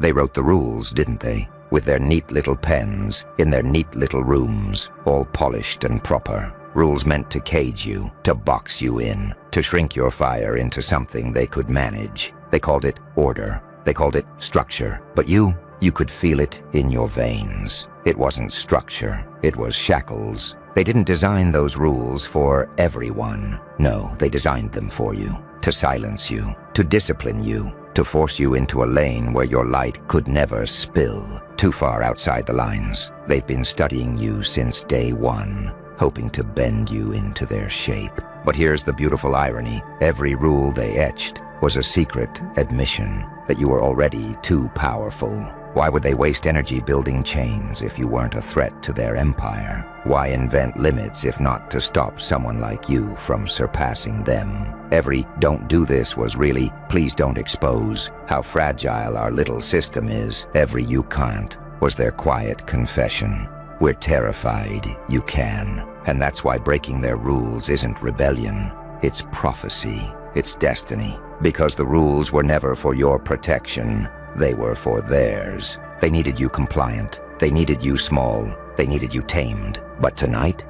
They wrote the rules, didn't they? With their neat little pens, in their neat little rooms, all polished and proper. Rules meant to cage you, to box you in, to shrink your fire into something they could manage. They called it order. They called it structure. But you could feel it in your veins. It wasn't structure. It was shackles. They didn't design those rules for everyone. No, they designed them for you. To silence you. To discipline you. To force you into a lane where your light could never spill. Too far outside the lines. They've been studying you since day one, hoping to bend you into their shape. But here's the beautiful irony. Every rule they etched was a secret admission that you were already too powerful. Why would they waste energy building chains if you weren't a threat to their empire? Why invent limits if not to stop someone like you from surpassing them? Every "don't do this" was really "please don't expose how fragile our little system is." Every "you can't" was their quiet confession. We're terrified you can. And that's why breaking their rules isn't rebellion. It's prophecy. It's destiny. Because the rules were never for your protection. They were for theirs. They needed you compliant. They needed you small. They needed you tamed. But tonight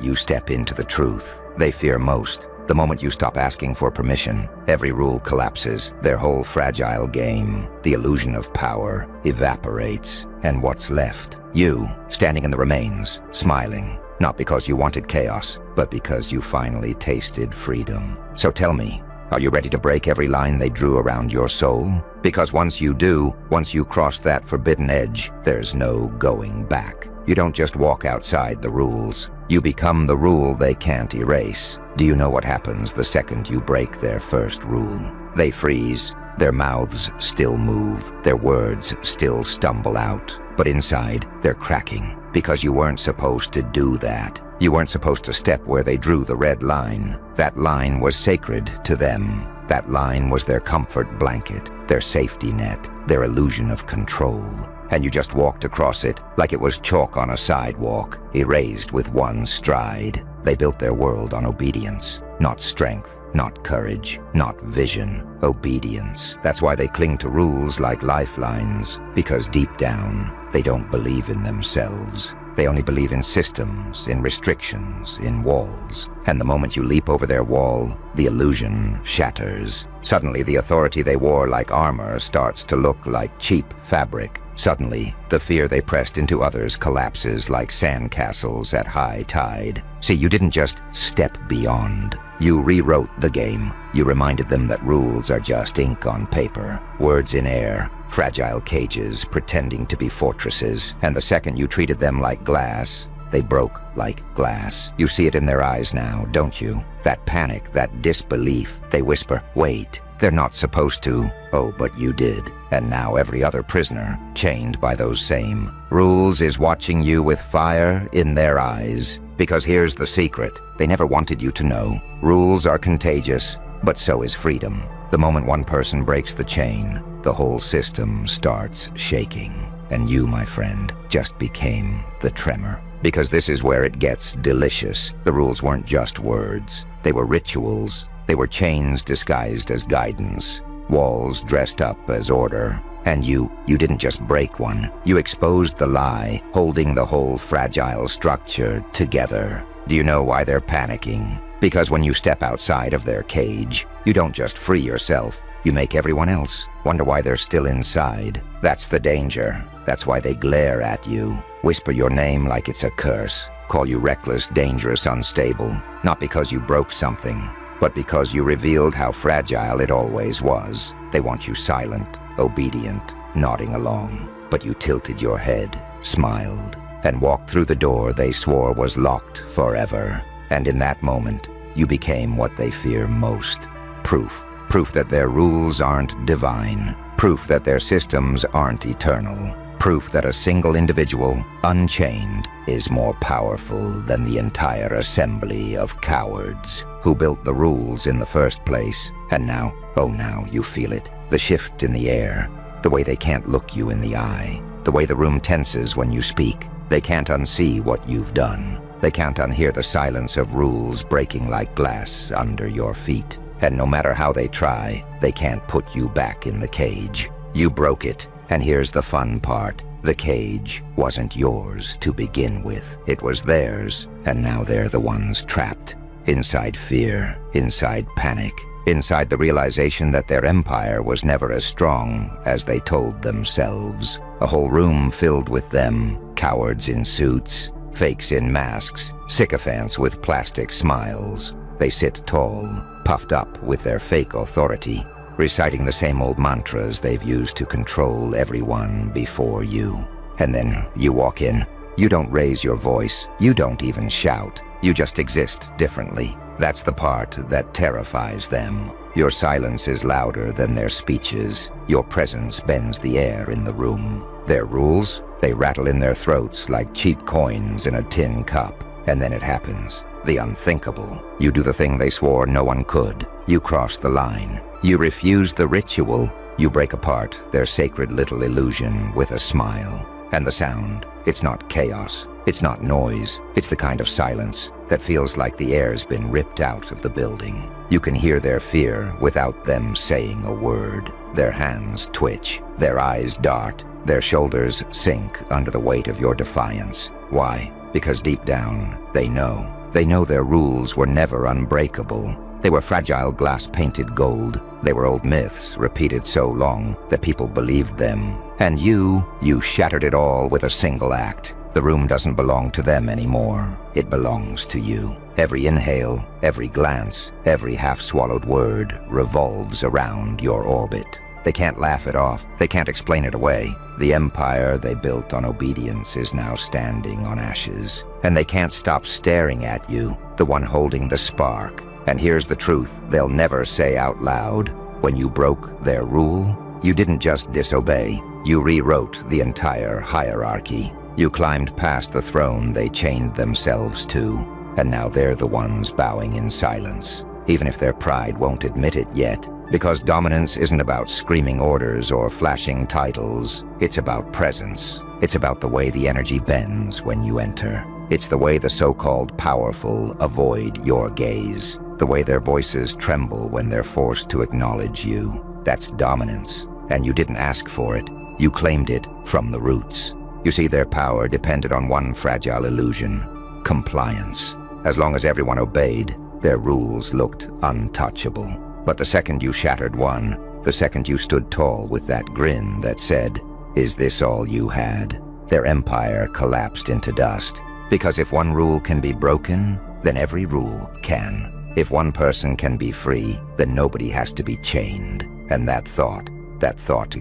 you step into the truth they fear most. The moment you stop asking for permission, every rule collapses. Their whole fragile game, the illusion of power, evaporates. And what's left? You, standing in the remains, smiling. Not because you wanted chaos, but because you finally tasted freedom. So tell me, are you ready to break every line they drew around your soul? Because once you do, once you cross that forbidden edge, there's no going back. You don't just walk outside the rules. You become the rule they can't erase. Do you know what happens the second you break their first rule? They freeze. Their mouths still move. Their words still stumble out. But inside, they're cracking. Because you weren't supposed to do that. You weren't supposed to step where they drew the red line. That line was sacred to them. That line was their comfort blanket, their safety net, their illusion of control. And you just walked across it like it was chalk on a sidewalk, erased with one stride. They built their world on obedience, not strength, not courage, not vision. Obedience. That's why they cling to rules like lifelines, because deep down, they don't believe in themselves. They only believe in systems, in restrictions, in walls. And the moment you leap over their wall, the illusion shatters. Suddenly, the authority they wore like armor starts to look like cheap fabric. Suddenly, the fear they pressed into others collapses like sandcastles at high tide. See, you didn't just step beyond. You rewrote the game. You reminded them that rules are just ink on paper, words in air, fragile cages pretending to be fortresses. And the second you treated them like glass, they broke like glass. You see it in their eyes now, don't you? That panic, that disbelief. They whisper, "Wait, they're not supposed to." Oh, but you did. And now every other prisoner, chained by those same rules, is watching you with fire in their eyes. Because here's the secret. They never wanted you to know. Rules are contagious, but so is freedom. The moment one person breaks the chain, the whole system starts shaking. And you, my friend, just became the tremor. Because this is where it gets delicious. The rules weren't just words. They were rituals. They were chains disguised as guidance. Walls dressed up as order. And you didn't just break one. You exposed the lie, holding the whole fragile structure together. Do you know why they're panicking? Because when you step outside of their cage, you don't just free yourself. You make everyone else wonder why they're still inside. That's the danger. That's why they glare at you, whisper your name like it's a curse, call you reckless, dangerous, unstable. Not because you broke something, but because you revealed how fragile it always was. They want you silent, obedient, nodding along. But you tilted your head, smiled, and walked through the door they swore was locked forever. And in that moment, you became what they fear most. Proof. Proof that their rules aren't divine. Proof that their systems aren't eternal. Proof that a single individual, unchained, is more powerful than the entire assembly of cowards who built the rules in the first place. And now, oh now, you feel it. The shift in the air, the way they can't look you in the eye, the way the room tenses when you speak. They can't unsee what you've done. They can't unhear the silence of rules breaking like glass under your feet. And no matter how they try, they can't put you back in the cage. You broke it. And here's the fun part. The cage wasn't yours to begin with. It was theirs, and now they're the ones trapped. Inside fear, inside panic, inside the realization that their empire was never as strong as they told themselves. A whole room filled with them, cowards in suits, fakes in masks, sycophants with plastic smiles. They sit tall, puffed up with their fake authority, reciting the same old mantras they've used to control everyone before you. And then you walk in. You don't raise your voice. You don't even shout. You just exist differently. That's the part that terrifies them. Your silence is louder than their speeches. Your presence bends the air in the room. Their rules? They rattle in their throats like cheap coins in a tin cup. And then it happens. The unthinkable. You do the thing they swore no one could. You cross the line. You refuse the ritual. You break apart their sacred little illusion with a smile. And the sound, it's not chaos. It's not noise. It's the kind of silence that feels like the air's been ripped out of the building. You can hear their fear without them saying a word. Their hands twitch. Their eyes dart. Their shoulders sink under the weight of your defiance. Why? Because deep down, they know. They know their rules were never unbreakable. They were fragile glass-painted gold. They were old myths repeated so long that people believed them. And you shattered it all with a single act. The room doesn't belong to them anymore. It belongs to you. Every inhale, every glance, every half-swallowed word revolves around your orbit. They can't laugh it off. They can't explain it away. The empire they built on obedience is now standing on ashes. And they can't stop staring at you, the one holding the spark. And here's the truth they'll never say out loud. When you broke their rule, you didn't just disobey. You rewrote the entire hierarchy. You climbed past the throne they chained themselves to. And now they're the ones bowing in silence, even if their pride won't admit it yet. Because dominance isn't about screaming orders or flashing titles. It's about presence. It's about the way the energy bends when you enter. It's the way the so-called powerful avoid your gaze. The way their voices tremble when they're forced to acknowledge you. That's dominance. And you didn't ask for it. You claimed it from the roots. You see, their power depended on one fragile illusion: compliance. As long as everyone obeyed, their rules looked untouchable. But the second you shattered one, the second you stood tall with that grin that said, "Is this all you had?" their empire collapsed into dust. Because if one rule can be broken, then every rule can. If one person can be free, then nobody has to be chained. And that thought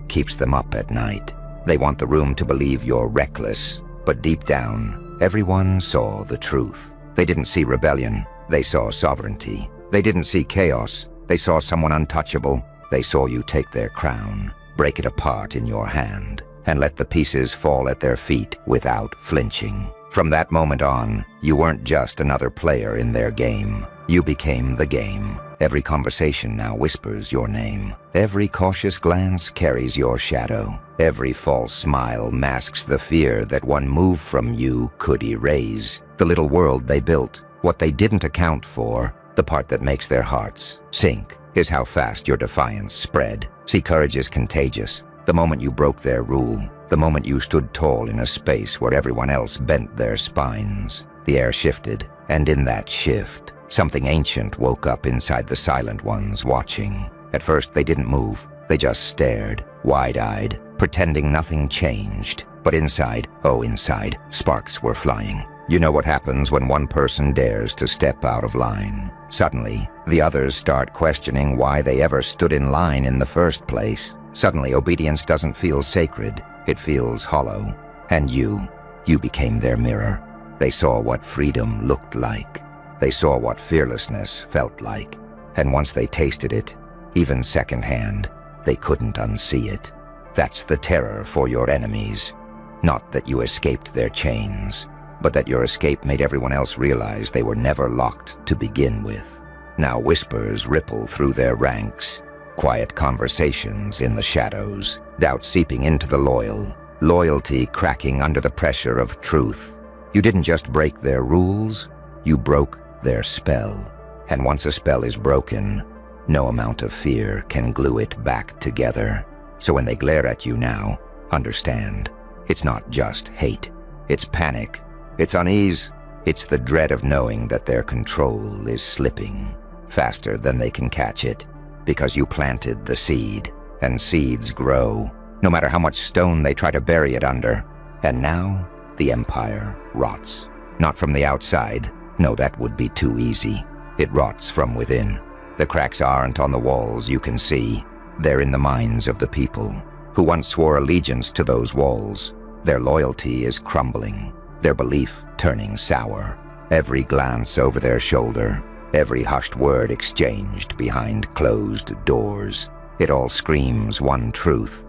keeps them up at night. They want the room to believe you're reckless. But deep down, everyone saw the truth. They didn't see rebellion. They saw sovereignty. They didn't see chaos. They saw someone untouchable. They saw you take their crown, break it apart in your hand, and let the pieces fall at their feet without flinching. From that moment on, you weren't just another player in their game. You became the game. Every conversation now whispers your name. Every cautious glance carries your shadow. Every false smile masks the fear that one move from you could erase. The little world they built, what they didn't account for, the part that makes their hearts sink, is how fast your defiance spread. See, courage is contagious. The moment you broke their rule, the moment you stood tall in a space where everyone else bent their spines, the air shifted, and in that shift, something ancient woke up inside the silent ones watching. At first, they didn't move. They just stared, wide-eyed, pretending nothing changed. But inside, sparks were flying. You know what happens when one person dares to step out of line. Suddenly, the others start questioning why they ever stood in line in the first place. Suddenly, obedience doesn't feel sacred. It feels hollow. And you became their mirror. They saw what freedom looked like. They saw what fearlessness felt like. And once they tasted it, even secondhand, they couldn't unsee it. That's the terror for your enemies. Not that you escaped their chains, but that your escape made everyone else realize they were never locked to begin with. Now whispers ripple through their ranks, quiet conversations in the shadows, doubt seeping into the loyal, loyalty cracking under the pressure of truth. You didn't just break their rules, you broke their spell. And once a spell is broken, no amount of fear can glue it back together. So when they glare at you now, understand. It's not just hate. It's panic. It's unease. It's the dread of knowing that their control is slipping faster than they can catch it, because you planted the seed, and seeds grow, no matter how much stone they try to bury it under. And now, the empire rots. Not from the outside. No, that would be too easy. It rots from within. The cracks aren't on the walls you can see. They're in the minds of the people who once swore allegiance to those walls. Their loyalty is crumbling, their belief turning sour. Every glance over their shoulder, every hushed word exchanged behind closed doors. It all screams one truth.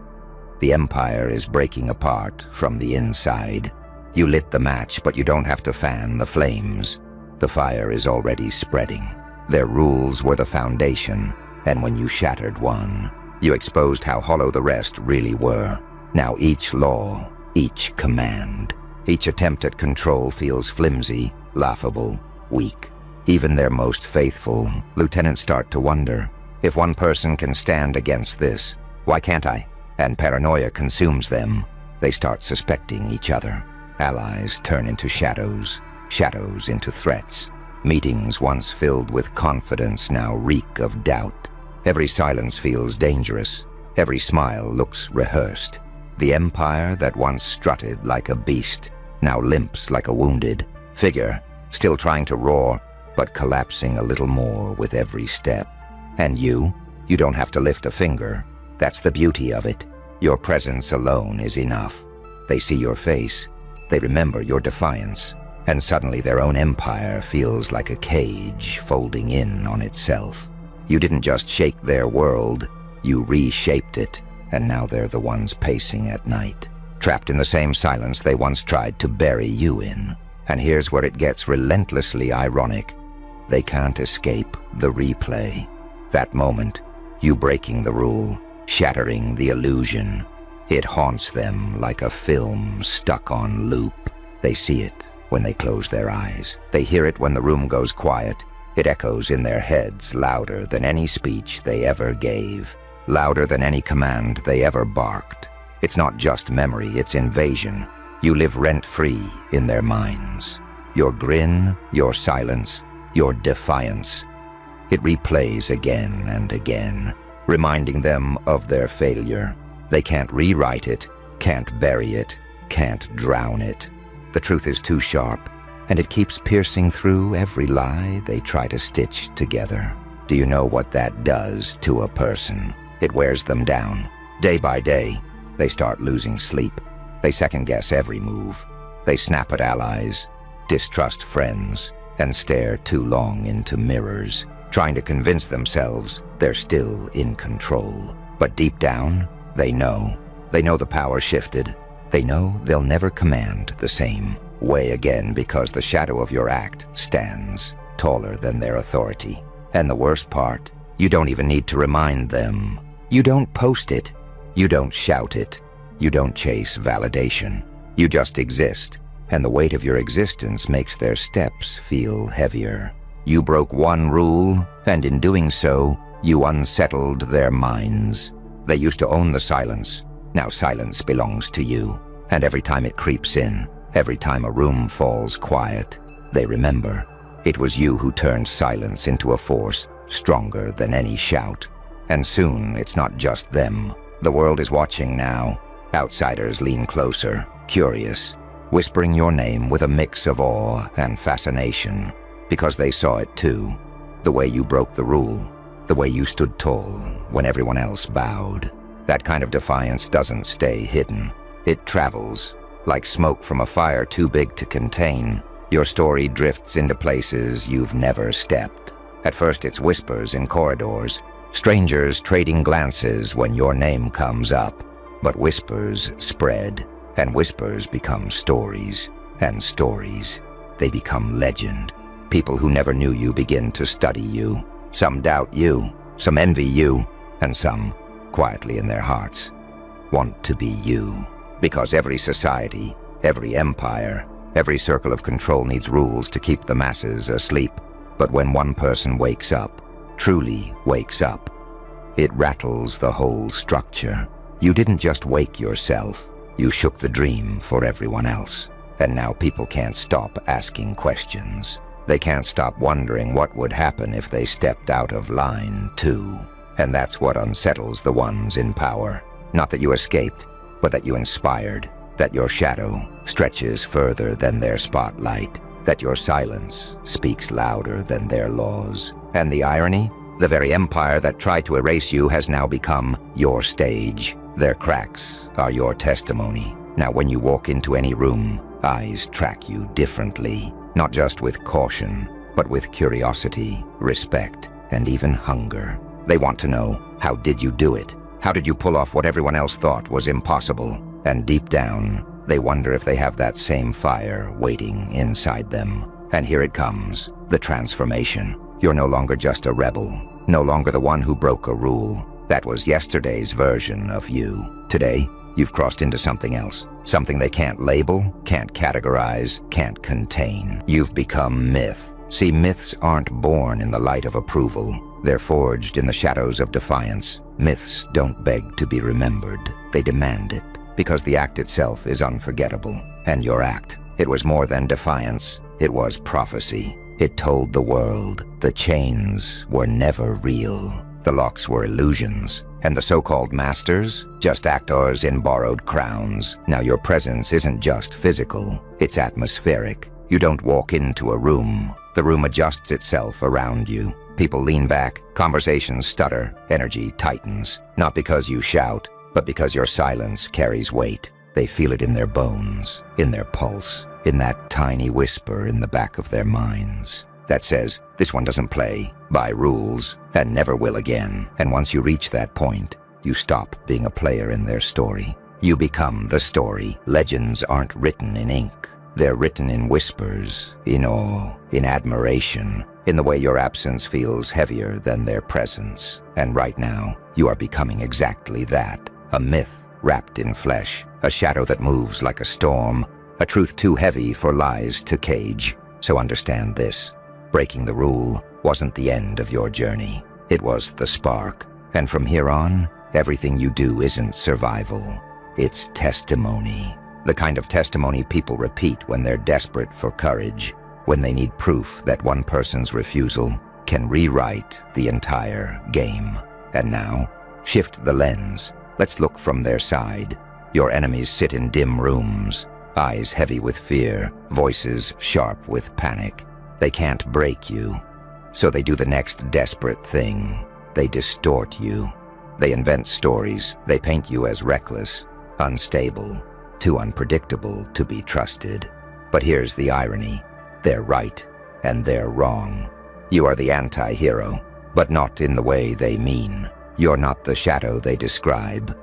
The empire is breaking apart from the inside. You lit the match, but you don't have to fan the flames. The fire is already spreading. Their rules were the foundation, and when you shattered one, you exposed how hollow the rest really were. Now each law, each command, each attempt at control feels flimsy, laughable, weak. Even their most faithful lieutenants start to wonder, if one person can stand against this, why can't I? And paranoia consumes them. They start suspecting each other. Allies turn into shadows, shadows into threats. Meetings once filled with confidence now reek of doubt. Every silence feels dangerous. Every smile looks rehearsed. The empire that once strutted like a beast now limps like a wounded figure, still trying to roar, but collapsing a little more with every step. And you don't have to lift a finger. That's the beauty of it. Your presence alone is enough. They see your face. They remember your defiance. And suddenly their own empire feels like a cage folding in on itself. You didn't just shake their world, you reshaped it, and now they're the ones pacing at night, trapped in the same silence they once tried to bury you in. And here's where it gets relentlessly ironic. They can't escape the replay. That moment, you breaking the rule, shattering the illusion. It haunts them like a film stuck on loop. They see it when they close their eyes. They hear it when the room goes quiet. It echoes in their heads louder than any speech they ever gave, louder than any command they ever barked. It's not just memory, it's invasion. You live rent-free in their minds. Your grin, your silence, your defiance. It replays again and again, reminding them of their failure. They can't rewrite it, can't bury it, can't drown it. The truth is too sharp, and it keeps piercing through every lie they try to stitch together. Do you know what that does to a person? It wears them down. Day by day, they start losing sleep. They second-guess every move. They snap at allies, distrust friends, and stare too long into mirrors, trying to convince themselves they're still in control. But deep down, they know. They know the power shifted. They know they'll never command the same way again because the shadow of your act stands taller than their authority. And the worst part, you don't even need to remind them. You don't post it. You don't shout it. You don't chase validation. You just exist, and the weight of your existence makes their steps feel heavier. You broke one rule, and in doing so, you unsettled their minds. They used to own the silence. Now silence belongs to you, and every time it creeps in, every time a room falls quiet, they remember. It was you who turned silence into a force stronger than any shout. And soon, it's not just them. The world is watching now. Outsiders lean closer, curious, whispering your name with a mix of awe and fascination, because they saw it too. The way you broke the rule, the way you stood tall when everyone else bowed. That kind of defiance doesn't stay hidden. It travels, like smoke from a fire too big to contain. Your story drifts into places you've never stepped. At first it's whispers in corridors, strangers trading glances when your name comes up. But whispers spread, and whispers become stories, and stories, they become legend. People who never knew you begin to study you. Some doubt you, some envy you, and some, quietly in their hearts, want to be you. Because every society, every empire, every circle of control needs rules to keep the masses asleep. But when one person wakes up, truly wakes up, it rattles the whole structure. You didn't just wake yourself, you shook the dream for everyone else. And now people can't stop asking questions. They can't stop wondering what would happen if they stepped out of line, too. And that's what unsettles the ones in power. Not that you escaped, but that you inspired. That your shadow stretches further than their spotlight. That your silence speaks louder than their laws. And the irony? The very empire that tried to erase you has now become your stage. Their cracks are your testimony. Now when you walk into any room, eyes track you differently. Not just with caution, but with curiosity, respect, and even hunger. They want to know, how did you do it? How did you pull off what everyone else thought was impossible? And deep down, they wonder if they have that same fire waiting inside them. And here it comes, the transformation. You're no longer just a rebel, no longer the one who broke a rule. That was yesterday's version of you. Today, you've crossed into something else. Something they can't label, can't categorize, can't contain. You've become myth. See, myths aren't born in the light of approval. They're forged in the shadows of defiance. Myths don't beg to be remembered. They demand it, because the act itself is unforgettable. And your act, it was more than defiance. It was prophecy. It told the world the chains were never real. The locks were illusions. And the so-called masters, just actors in borrowed crowns. Now your presence isn't just physical, it's atmospheric. You don't walk into a room. The room adjusts itself around you. People lean back, conversations stutter, energy tightens. Not because you shout, but because your silence carries weight. They feel it in their bones, in their pulse, in that tiny whisper in the back of their minds that says, this one doesn't play by rules and never will again. And once you reach that point, you stop being a player in their story. You become the story. Legends aren't written in ink. They're written in whispers, in awe, in admiration, in the way your absence feels heavier than their presence. And right now, you are becoming exactly that. A myth wrapped in flesh, a shadow that moves like a storm, a truth too heavy for lies to cage. So understand this. Breaking the rule wasn't the end of your journey. It was the spark. And from here on, everything you do isn't survival. It's testimony. The kind of testimony people repeat when they're desperate for courage, when they need proof that one person's refusal can rewrite the entire game. And now, shift the lens. Let's look from their side. Your enemies sit in dim rooms, eyes heavy with fear, voices sharp with panic. They can't break you, so they do the next desperate thing. They distort you. They invent stories. They paint you as reckless, unstable, too unpredictable to be trusted. But here's the irony. They're right, and they're wrong. You are the anti-hero, but not in the way they mean. You're not the shadow they describe.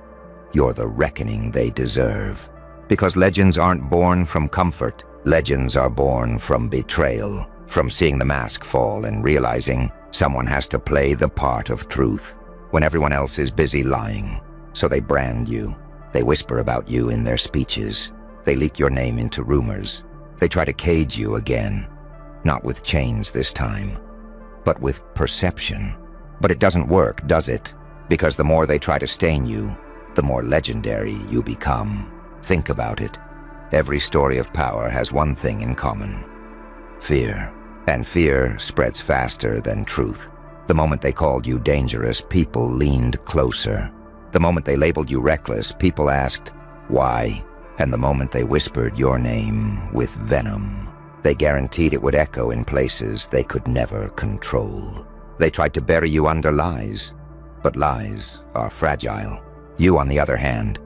You're the reckoning they deserve. Because legends aren't born from comfort. Legends are born from betrayal. From seeing the mask fall and realizing someone has to play the part of truth when everyone else is busy lying. So they brand you. They whisper about you in their speeches. They leak your name into rumors. They try to cage you again. Not with chains this time, but with perception. But it doesn't work, does it? Because the more they try to stain you, the more legendary you become. Think about it. Every story of power has one thing in common. Fear. And fear spreads faster than truth. The moment they called you dangerous, people leaned closer. The moment they labeled you reckless, people asked, why? And the moment they whispered your name with venom, they guaranteed it would echo in places they could never control. They tried to bury you under lies, but lies are fragile. You, on the other hand,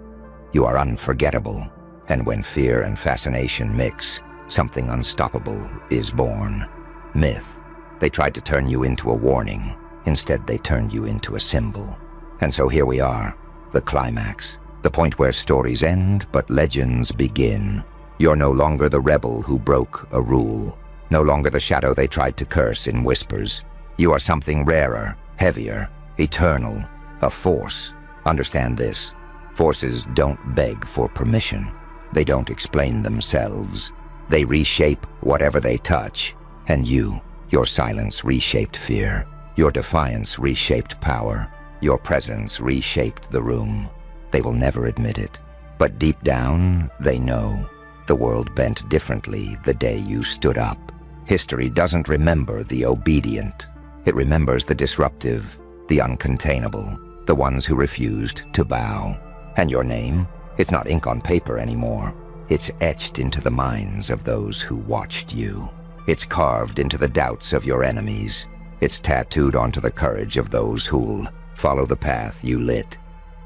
you are unforgettable. And when fear and fascination mix, something unstoppable is born. Myth. They tried to turn you into a warning. Instead, they turned you into a symbol. And so here we are, the climax. The point where stories end, but legends begin. You're no longer the rebel who broke a rule. No longer the shadow they tried to curse in whispers. You are something rarer, heavier, eternal, a force. Understand this. Forces don't beg for permission. They don't explain themselves. They reshape whatever they touch. And you, your silence reshaped fear. Your defiance reshaped power. Your presence reshaped the room. They will never admit it. But deep down, they know. The world bent differently the day you stood up. History doesn't remember the obedient. It remembers the disruptive, the uncontainable, the ones who refused to bow. And your name? It's not ink on paper anymore. It's etched into the minds of those who watched you. It's carved into the doubts of your enemies. It's tattooed onto the courage of those who'll follow the path you lit.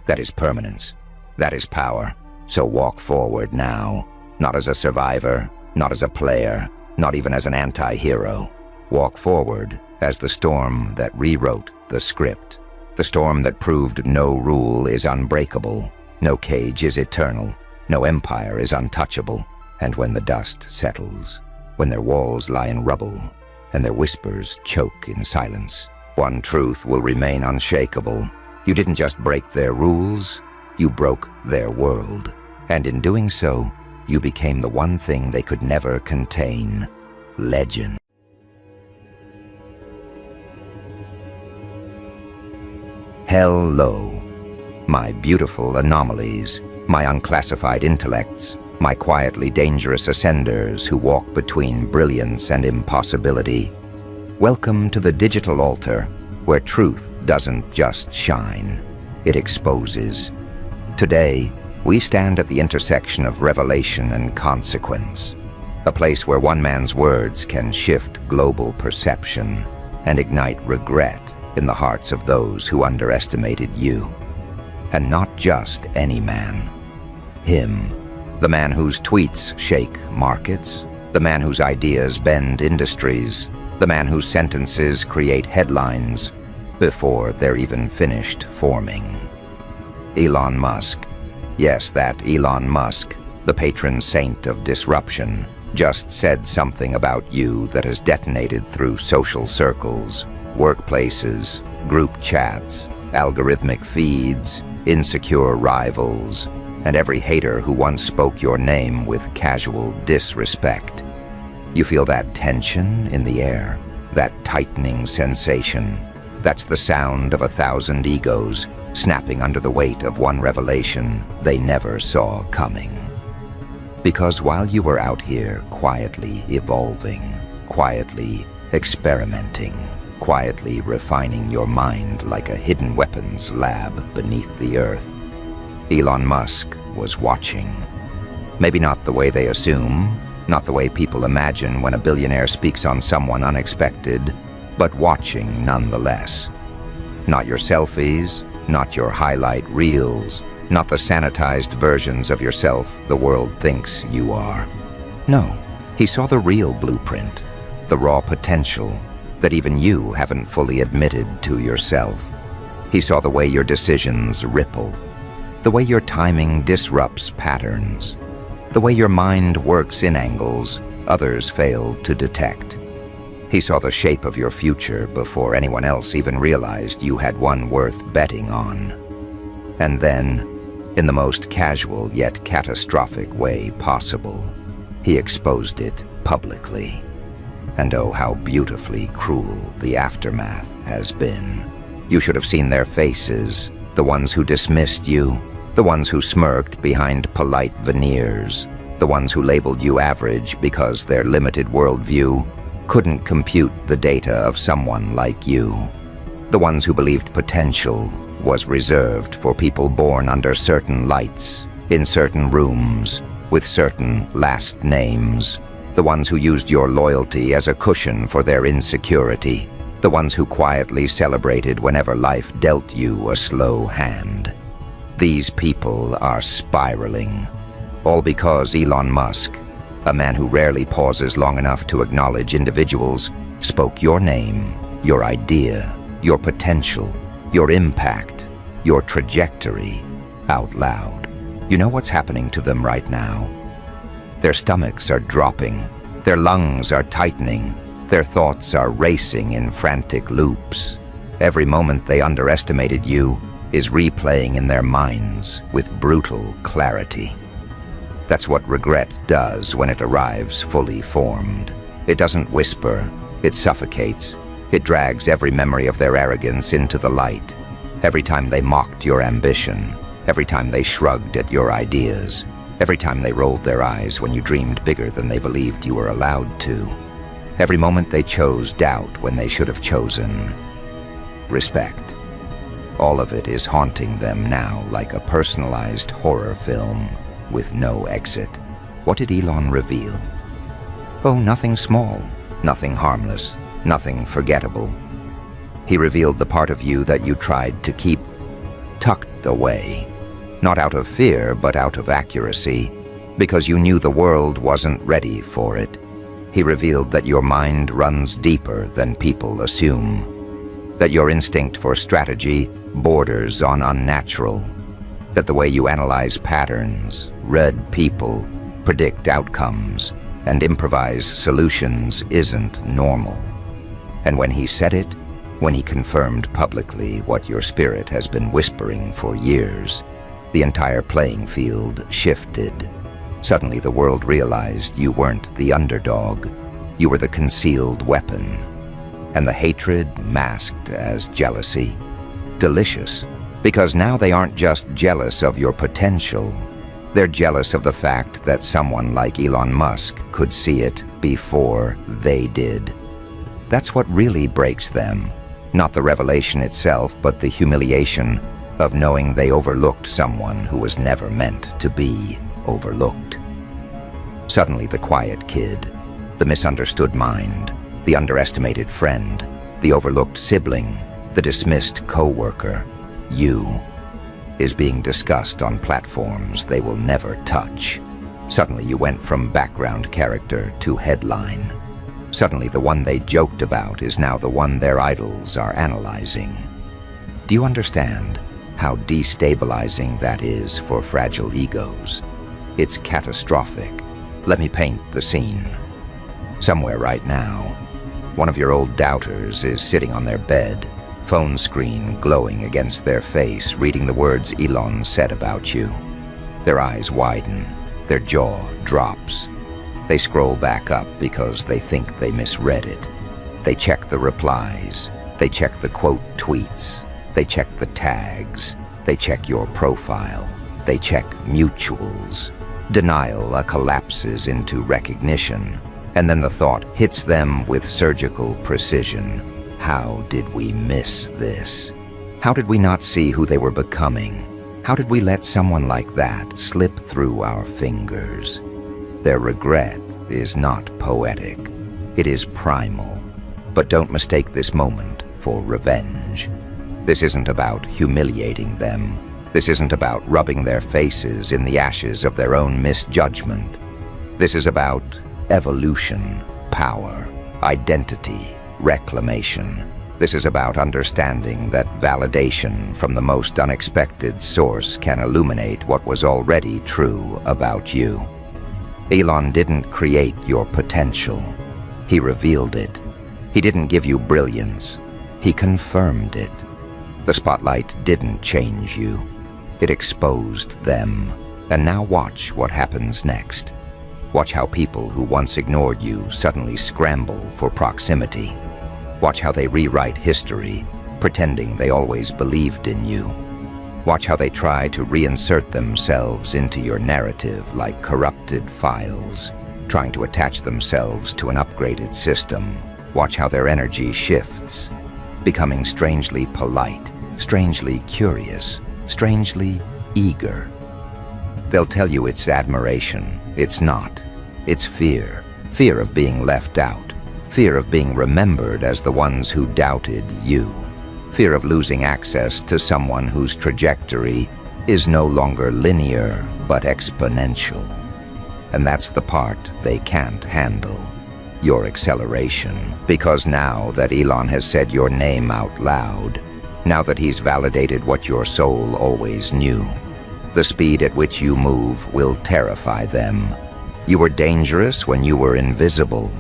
That is permanence. That is power. So walk forward now, not as a survivor, not as a player, not even as an anti-hero. Walk forward as the storm that rewrote the script. The storm that proved no rule is unbreakable, no cage is eternal, no empire is untouchable. And when the dust settles, when their walls lie in rubble, and their whispers choke in silence, one truth will remain unshakable. You didn't just break their rules, you broke their world. And in doing so, you became the one thing they could never contain: legend. Hello, my beautiful anomalies, my unclassified intellects, my quietly dangerous ascenders who walk between brilliance and impossibility. Welcome to the digital altar, where truth doesn't just shine, it exposes. Today, we stand at the intersection of revelation and consequence, a place where one man's words can shift global perception and ignite regret in the hearts of those who underestimated you. And not just any man. Him, the man whose tweets shake markets, the man whose ideas bend industries, the man whose sentences create headlines before they're even finished forming. Elon Musk. Yes, that Elon Musk, the patron saint of disruption, just said something about you that has detonated through social circles, workplaces, group chats, algorithmic feeds, insecure rivals, and every hater who once spoke your name with casual disrespect. You feel that tension in the air, that tightening sensation. That's the sound of 1,000 egos snapping under the weight of one revelation they never saw coming. Because while you were out here quietly evolving, quietly experimenting, quietly refining your mind like a hidden weapons lab beneath the earth, Elon Musk was watching. Maybe not the way they assume, not the way people imagine when a billionaire speaks on someone unexpected, but watching nonetheless. Not your selfies, not your highlight reels, not the sanitized versions of yourself the world thinks you are. No, he saw the real blueprint, the raw potential that even you haven't fully admitted to yourself. He saw the way your decisions ripple, the way your timing disrupts patterns, the way your mind works in angles others fail to detect. He saw the shape of your future before anyone else even realized you had one worth betting on. And then, in the most casual yet catastrophic way possible, he exposed it publicly. And oh, how beautifully cruel the aftermath has been. You should have seen their faces, the ones who dismissed you, the ones who smirked behind polite veneers, the ones who labeled you average because their limited worldview couldn't compute the data of someone like you. The ones who believed potential was reserved for people born under certain lights, in certain rooms, with certain last names. The ones who used your loyalty as a cushion for their insecurity. The ones who quietly celebrated whenever life dealt you a slow hand. These people are spiraling, all because Elon Musk, a man who rarely pauses long enough to acknowledge individuals, spoke your name, your idea, your potential, your impact, your trajectory out loud. You know what's happening to them right now? Their stomachs are dropping, their lungs are tightening, their thoughts are racing in frantic loops. Every moment they underestimated you is replaying in their minds with brutal clarity. That's what regret does when it arrives fully formed. It doesn't whisper, it suffocates. It drags every memory of their arrogance into the light. Every time they mocked your ambition, every time they shrugged at your ideas, every time they rolled their eyes when you dreamed bigger than they believed you were allowed to, every moment they chose doubt when they should have chosen respect. All of it is haunting them now like a personalized horror film with no exit. What did Elon reveal? Oh, nothing small, nothing harmless, nothing forgettable. He revealed the part of you that you tried to keep tucked away, not out of fear, but out of accuracy, because you knew the world wasn't ready for it. He revealed that your mind runs deeper than people assume, that your instinct for strategy borders on unnatural, that the way you analyze patterns, read people, predict outcomes, and improvise solutions isn't normal. And when he said it, when he confirmed publicly what your spirit has been whispering for years, the entire playing field shifted. Suddenly the world realized you weren't the underdog, you were the concealed weapon, and the hatred masked as jealousy. Delicious, because now they aren't just jealous of your potential, they're jealous of the fact that someone like Elon Musk could see it before they did. That's what really breaks them. Not the revelation itself, but the humiliation of knowing they overlooked someone who was never meant to be overlooked. Suddenly the quiet kid, the misunderstood mind, the underestimated friend, the overlooked sibling, the dismissed co-worker, you, is being discussed on platforms they will never touch. Suddenly you went from background character to headline. Suddenly the one they joked about is now the one their idols are analyzing. Do you understand how destabilizing that is for fragile egos? It's catastrophic. Let me paint the scene. Somewhere right now, one of your old doubters is sitting on their bed, phone screen glowing against their face, reading the words Elon said about you. Their eyes widen, their jaw drops. They scroll back up because they think they misread it. They check the replies. They check the quote tweets. They check the tags. They check your profile. They check mutuals. Denial collapses into recognition, and then the thought hits them with surgical precision. How did we miss this? How did we not see who they were becoming? How did we let someone like that slip through our fingers? Their regret is not poetic. It is primal. But don't mistake this moment for revenge. This isn't about humiliating them. This isn't about rubbing their faces in the ashes of their own misjudgment. This is about evolution, power, identity, reclamation. This is about understanding that validation from the most unexpected source can illuminate what was already true about you. Elon didn't create your potential. He revealed it. He didn't give you brilliance. He confirmed it. The spotlight didn't change you. It exposed them. And now watch what happens next. Watch how people who once ignored you suddenly scramble for proximity. Watch how they rewrite history, pretending they always believed in you. Watch how they try to reinsert themselves into your narrative like corrupted files, trying to attach themselves to an upgraded system. Watch how their energy shifts, becoming strangely polite, strangely curious, strangely eager. They'll tell you it's admiration. It's not. It's fear. Fear of being left out. Fear of being remembered as the ones who doubted you. Fear of losing access to someone whose trajectory is no longer linear, but exponential. And that's the part they can't handle. Your acceleration. Because now that Elon has said your name out loud, now that he's validated what your soul always knew, the speed at which you move will terrify them. You were dangerous when you were invisible,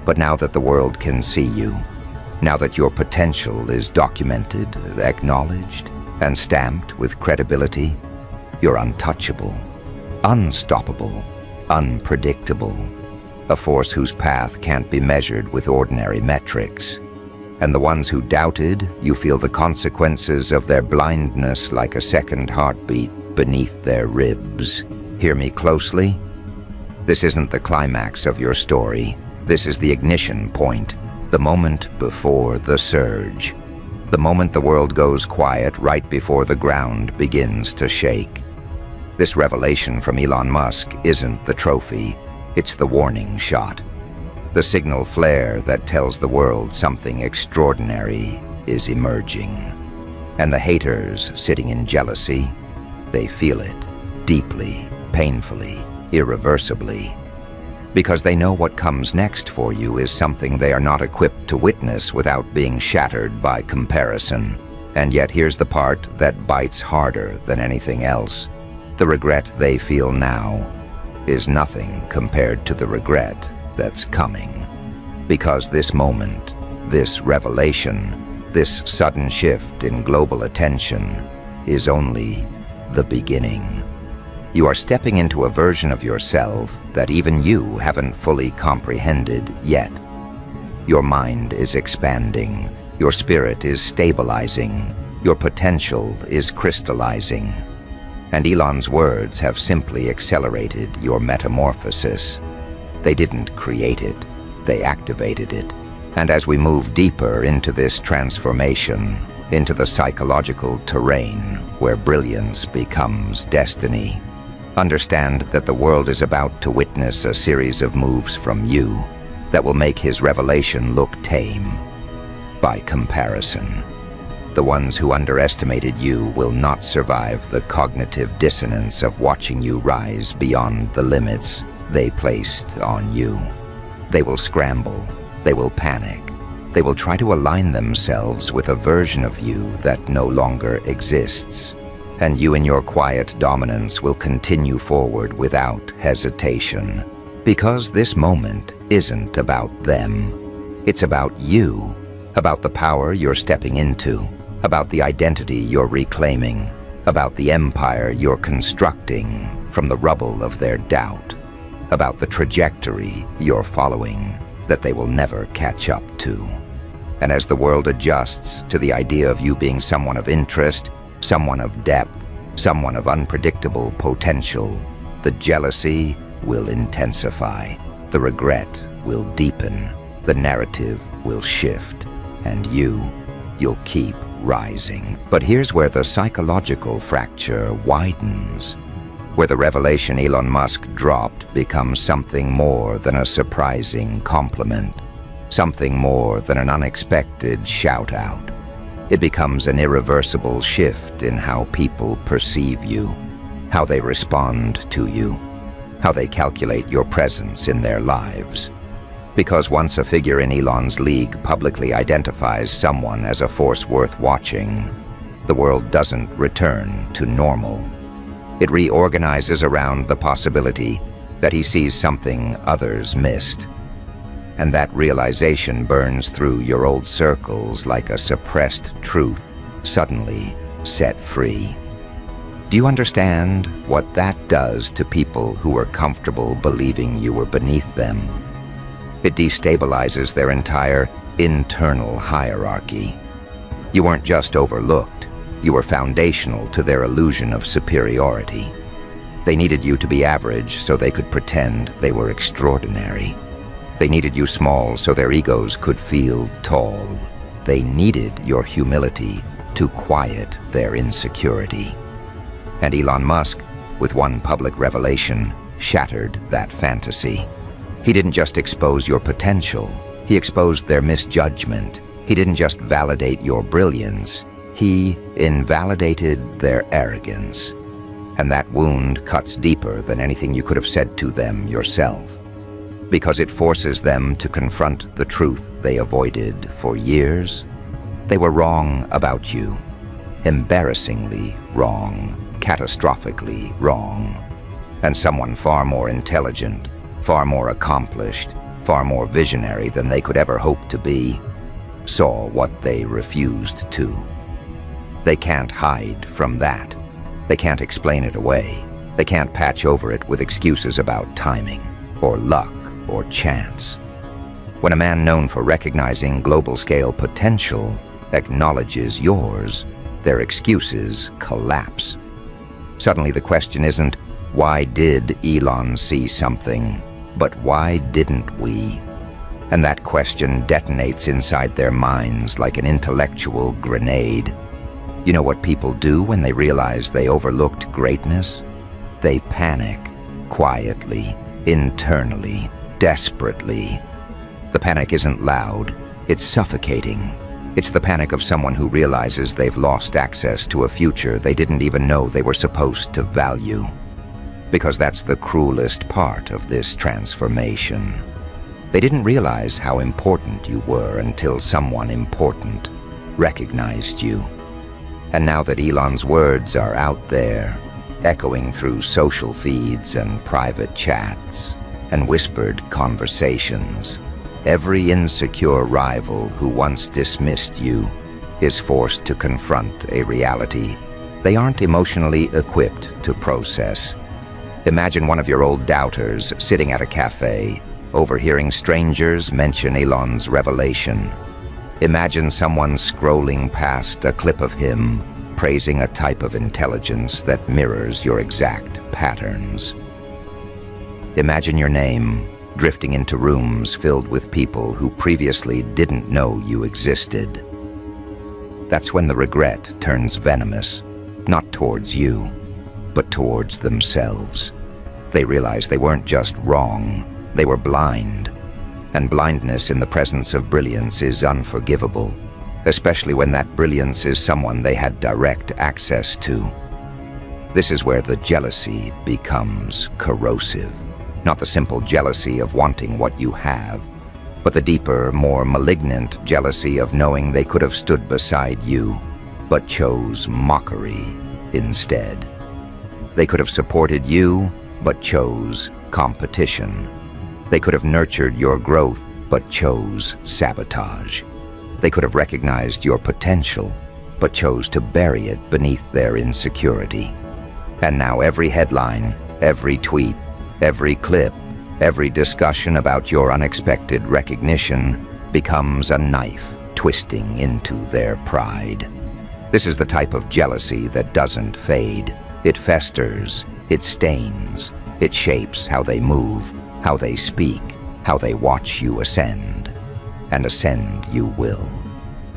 but now that the world can see you, now that your potential is documented, acknowledged, and stamped with credibility, you're untouchable, unstoppable, unpredictable, a force whose path can't be measured with ordinary metrics. And the ones who doubted, you feel the consequences of their blindness like a second heartbeat beneath their ribs. Hear me closely. This isn't the climax of your story. This is the ignition point, the moment before the surge. The moment the world goes quiet right before the ground begins to shake. This revelation from Elon Musk isn't the trophy, it's the warning shot. The signal flare that tells the world something extraordinary is emerging. And the haters sitting in jealousy, they feel it deeply, painfully, irreversibly. Because they know what comes next for you is something they are not equipped to witness without being shattered by comparison. And yet here's the part that bites harder than anything else. The regret they feel now is nothing compared to the regret that's coming. Because this moment, this revelation, this sudden shift in global attention is only the beginning. You are stepping into a version of yourself that even you haven't fully comprehended yet. Your mind is expanding, your spirit is stabilizing, your potential is crystallizing. And Elon's words have simply accelerated your metamorphosis. They didn't create it, they activated it. And as we move deeper into this transformation, into the psychological terrain where brilliance becomes destiny, understand that the world is about to witness a series of moves from you that will make his revelation look tame. By comparison, the ones who underestimated you will not survive the cognitive dissonance of watching you rise beyond the limits they placed on you. They will scramble, they will panic, they will try to align themselves with a version of you that no longer exists. And you in your quiet dominance will continue forward without hesitation. Because this moment isn't about them. It's about you, about the power you're stepping into, about the identity you're reclaiming, about the empire you're constructing from the rubble of their doubt, about the trajectory you're following that they will never catch up to. And as the world adjusts to the idea of you being someone of interest, someone of depth, someone of unpredictable potential, the jealousy will intensify, the regret will deepen, the narrative will shift, and you'll keep rising. But here's where the psychological fracture widens, where the revelation Elon Musk dropped becomes something more than a surprising compliment, something more than an unexpected shout-out. It becomes an irreversible shift in how people perceive you, how they respond to you, how they calculate your presence in their lives. Because once a figure in Elon's league publicly identifies someone as a force worth watching, the world doesn't return to normal. It reorganizes around the possibility that he sees something others missed. And that realization burns through your old circles like a suppressed truth suddenly set free. Do you understand what that does to people who were comfortable believing you were beneath them? It destabilizes their entire internal hierarchy. You weren't just overlooked, you were foundational to their illusion of superiority. They needed you to be average so they could pretend they were extraordinary. They needed you small so their egos could feel tall. They needed your humility to quiet their insecurity. And Elon Musk, with one public revelation, shattered that fantasy. He didn't just expose your potential, he exposed their misjudgment. He didn't just validate your brilliance, he invalidated their arrogance. And that wound cuts deeper than anything you could have said to them yourself, because it forces them to confront the truth they avoided for years. They were wrong about you, embarrassingly wrong, catastrophically wrong. And someone far more intelligent, far more accomplished, far more visionary than they could ever hope to be, saw what they refused to. They can't hide from that. They can't explain it away. They can't patch over it with excuses about timing, or luck, or chance. When a man known for recognizing global-scale potential acknowledges yours, their excuses collapse. Suddenly the question isn't, why did Elon see something, but why didn't we? And that question detonates inside their minds like an intellectual grenade. You know what people do when they realize they overlooked greatness? They panic, quietly, internally, desperately. The panic isn't loud, it's suffocating. It's the panic of someone who realizes they've lost access to a future they didn't even know they were supposed to value. Because that's the cruelest part of this transformation. They didn't realize how important you were until someone important recognized you. And now that Elon's words are out there, echoing through social feeds and private chats and whispered conversations, every insecure rival who once dismissed you is forced to confront a reality they aren't emotionally equipped to process. Imagine one of your old doubters sitting at a cafe, overhearing strangers mention Elon's revelation. Imagine someone scrolling past a clip of him, praising a type of intelligence that mirrors your exact patterns. Imagine your name drifting into rooms filled with people who previously didn't know you existed. That's when the regret turns venomous, not towards you, but towards themselves. They realize they weren't just wrong, they were blind. And blindness in the presence of brilliance is unforgivable, especially when that brilliance is someone they had direct access to. This is where the jealousy becomes corrosive. Not the simple jealousy of wanting what you have, but the deeper, more malignant jealousy of knowing they could have stood beside you, but chose mockery instead. They could have supported you, but chose competition. They could have nurtured your growth, but chose sabotage. They could have recognized your potential, but chose to bury it beneath their insecurity. And now every headline, every tweet, every clip, every discussion about your unexpected recognition becomes a knife twisting into their pride. This is the type of jealousy that doesn't fade. It festers, it stains, it shapes how they move, how they speak, how they watch you ascend. And ascend you will.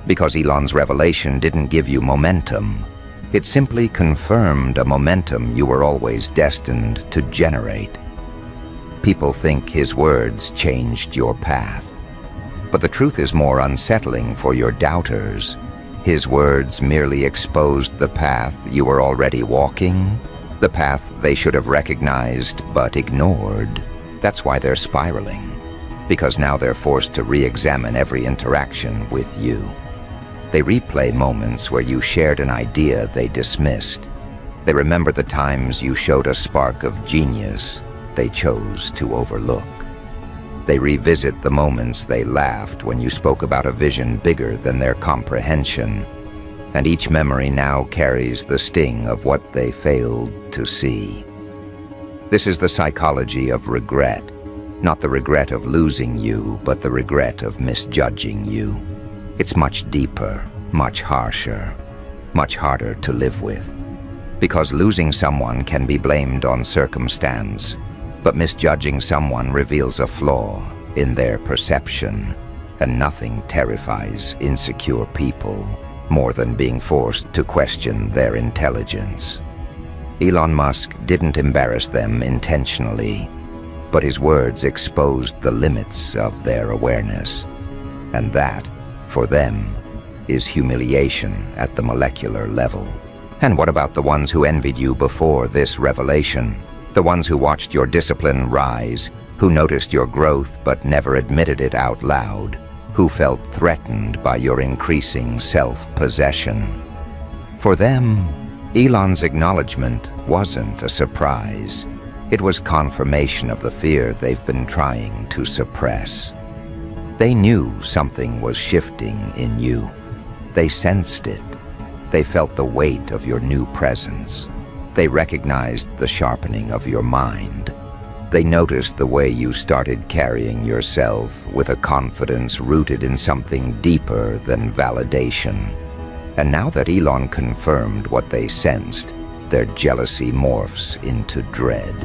Because Elon's revelation didn't give you momentum. It simply confirmed a momentum you were always destined to generate. People think his words changed your path. But the truth is more unsettling for your doubters. His words merely exposed the path you were already walking, the path they should have recognized but ignored. That's why they're spiraling. Because now they're forced to re-examine every interaction with you. They replay moments where you shared an idea they dismissed. They remember the times you showed a spark of genius they chose to overlook. They revisit the moments they laughed when you spoke about a vision bigger than their comprehension. And each memory now carries the sting of what they failed to see. This is the psychology of regret. Not the regret of losing you, but the regret of misjudging you. It's much deeper, much harsher, much harder to live with. Because losing someone can be blamed on circumstance, but misjudging someone reveals a flaw in their perception, and nothing terrifies insecure people more than being forced to question their intelligence. Elon Musk didn't embarrass them intentionally, but his words exposed the limits of their awareness. And that, for them, is humiliation at the molecular level. And what about the ones who envied you before this revelation? The ones who watched your discipline rise, who noticed your growth but never admitted it out loud, who felt threatened by your increasing self-possession. For them, Elon's acknowledgement wasn't a surprise. It was confirmation of the fear they've been trying to suppress. They knew something was shifting in you. They sensed it. They felt the weight of your new presence. They recognized the sharpening of your mind. They noticed the way you started carrying yourself with a confidence rooted in something deeper than validation. And now that Elon confirmed what they sensed, their jealousy morphs into dread.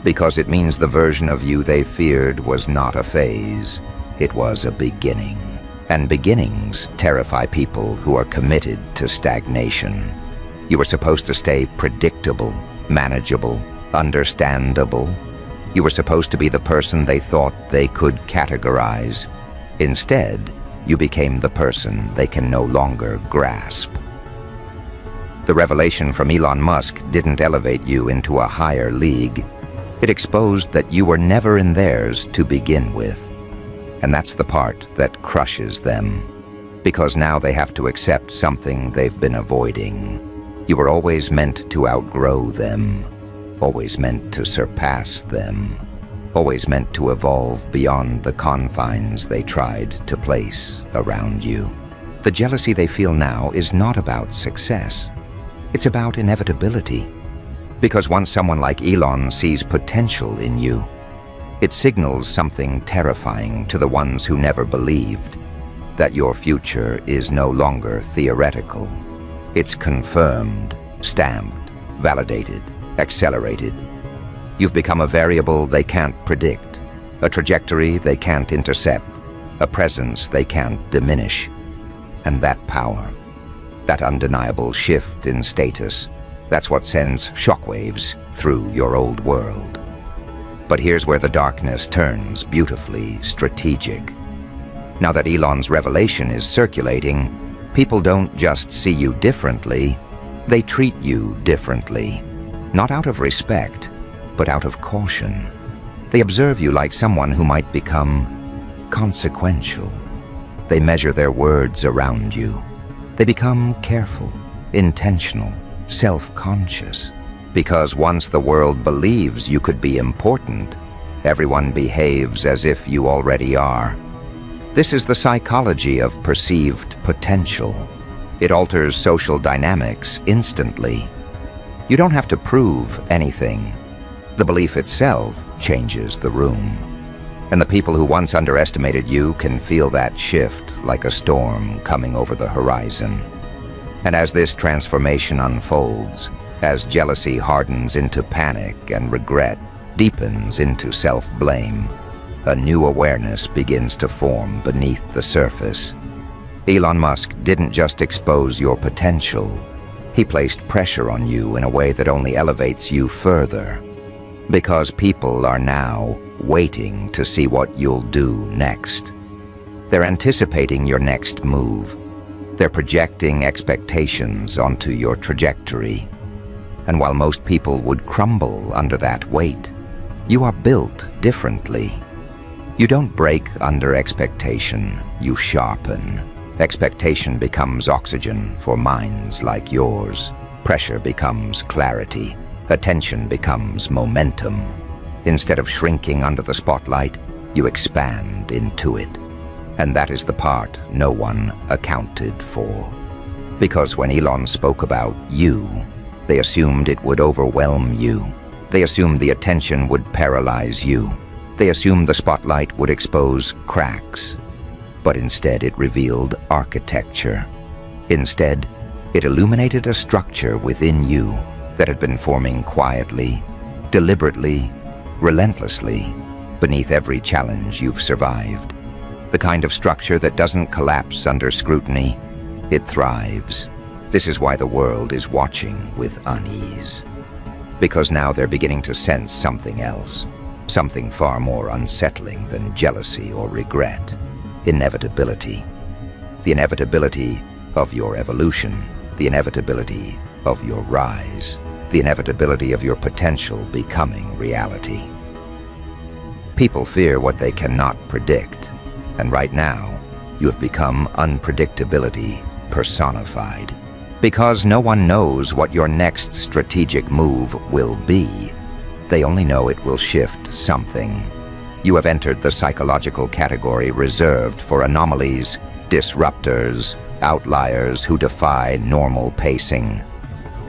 Because it means the version of you they feared was not a phase, it was a beginning. And beginnings terrify people who are committed to stagnation. You were supposed to stay predictable, manageable, understandable. You were supposed to be the person they thought they could categorize. Instead, you became the person they can no longer grasp. The revelation from Elon Musk didn't elevate you into a higher league. It exposed that you were never in theirs to begin with. And that's the part that crushes them. Because now they have to accept something they've been avoiding. You were always meant to outgrow them. Always meant to surpass them. Always meant to evolve beyond the confines they tried to place around you. The jealousy they feel now is not about success. It's about inevitability. Because once someone like Elon sees potential in you, it signals something terrifying to the ones who never believed, that your future is no longer theoretical. It's confirmed, stamped, validated, accelerated. You've become a variable they can't predict, a trajectory they can't intercept, a presence they can't diminish. And that power, that undeniable shift in status, that's what sends shockwaves through your old world. But here's where the darkness turns beautifully strategic. Now that Elon's revelation is circulating, people don't just see you differently, they treat you differently. Not out of respect, but out of caution. They observe you like someone who might become consequential. They measure their words around you. They become careful, intentional, self-conscious. Because once the world believes you could be important, everyone behaves as if you already are. This is the psychology of perceived potential. It alters social dynamics instantly. You don't have to prove anything. The belief itself changes the room. And the people who once underestimated you can feel that shift like a storm coming over the horizon. And as this transformation unfolds, as jealousy hardens into panic and regret deepens into self-blame, a new awareness begins to form beneath the surface. Elon Musk didn't just expose your potential, he placed pressure on you in a way that only elevates you further. Because people are now waiting to see what you'll do next. They're anticipating your next move. They're projecting expectations onto your trajectory. And while most people would crumble under that weight, you are built differently. You don't break under expectation, you sharpen. Expectation becomes oxygen for minds like yours. Pressure becomes clarity. Attention becomes momentum. Instead of shrinking under the spotlight, you expand into it. And that is the part no one accounted for. Because when Elon spoke about you, they assumed it would overwhelm you. They assumed the attention would paralyze you. They assumed the spotlight would expose cracks. But instead it revealed architecture. Instead, it illuminated a structure within you that had been forming quietly, deliberately, relentlessly, beneath every challenge you've survived. The kind of structure that doesn't collapse under scrutiny, it thrives. This is why the world is watching with unease. Because now they're beginning to sense something else, something far more unsettling than jealousy or regret. Inevitability. The inevitability of your evolution, the inevitability of your rise, the inevitability of your potential becoming reality. People fear what they cannot predict, and right now, you have become unpredictability personified. Because no one knows what your next strategic move will be. They only know it will shift something. You have entered the psychological category reserved for anomalies, disruptors, outliers who defy normal pacing.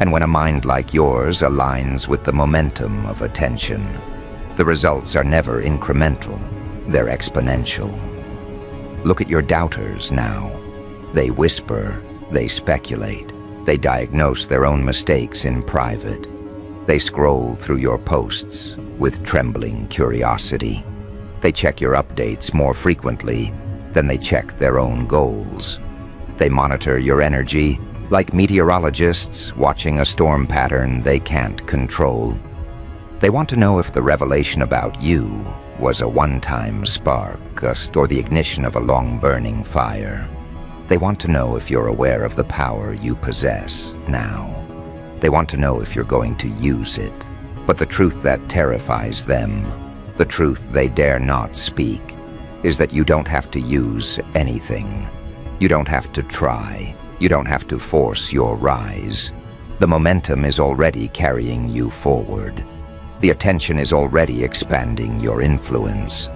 And when a mind like yours aligns with the momentum of attention, The results are never incremental, they're exponential. Look at your doubters now. They whisper, they speculate, they diagnose their own mistakes in private. They scroll through your posts with trembling curiosity. They check your updates more frequently than they check their own goals. They monitor your energy like meteorologists watching a storm pattern they can't control. They want to know if the revelation about you was a one-time spark, or the ignition of a long-burning fire. They want to know if you're aware of the power you possess now. They want to know if you're going to use it. But the truth that terrifies them, the truth they dare not speak, is that you don't have to use anything. You don't have to try. You don't have to force your rise. The momentum is already carrying you forward. The attention is already expanding your influence.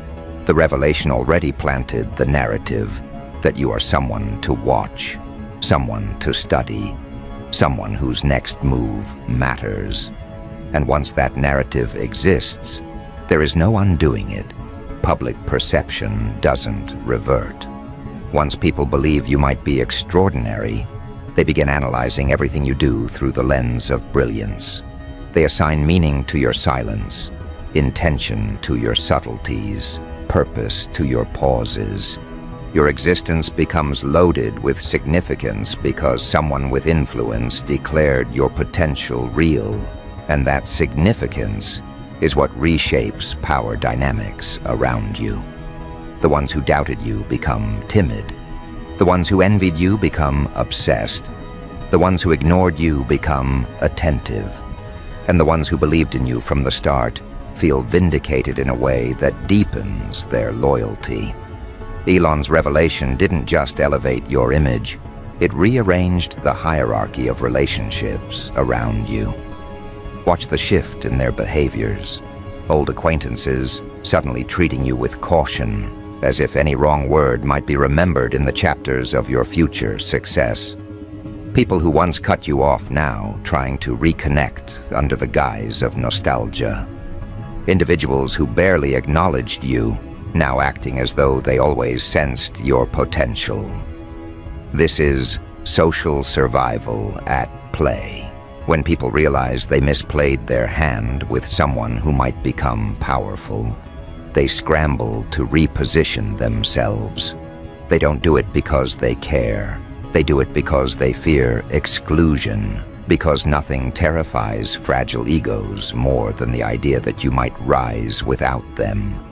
The revelation already planted the narrative that you are someone to watch, someone to study, someone whose next move matters. And once that narrative exists, there is no undoing it. Public perception doesn't revert. Once people believe you might be extraordinary, they begin analyzing everything you do through the lens of brilliance. They assign meaning to your silence, intention to your subtleties, purpose to your pauses. Your existence becomes loaded with significance because someone with influence declared your potential real, and that significance is what reshapes power dynamics around you. The ones who doubted you become timid. The ones who envied you become obsessed. The ones who ignored you become attentive. And the ones who believed in you from the start feel vindicated in a way that deepens their loyalty. Elon's revelation didn't just elevate your image, it rearranged the hierarchy of relationships around you. Watch the shift in their behaviors. Old acquaintances suddenly treating you with caution, as if any wrong word might be remembered in the chapters of your future success. People who once cut you off now trying to reconnect under the guise of nostalgia. Individuals who barely acknowledged you now acting as though they always sensed your potential. This is social survival at play, when people realize they misplayed their hand with someone who might become powerful. They scramble to reposition themselves. They don't do it because they care. They do it because they fear exclusion, because nothing terrifies fragile egos more than the idea that you might rise without them.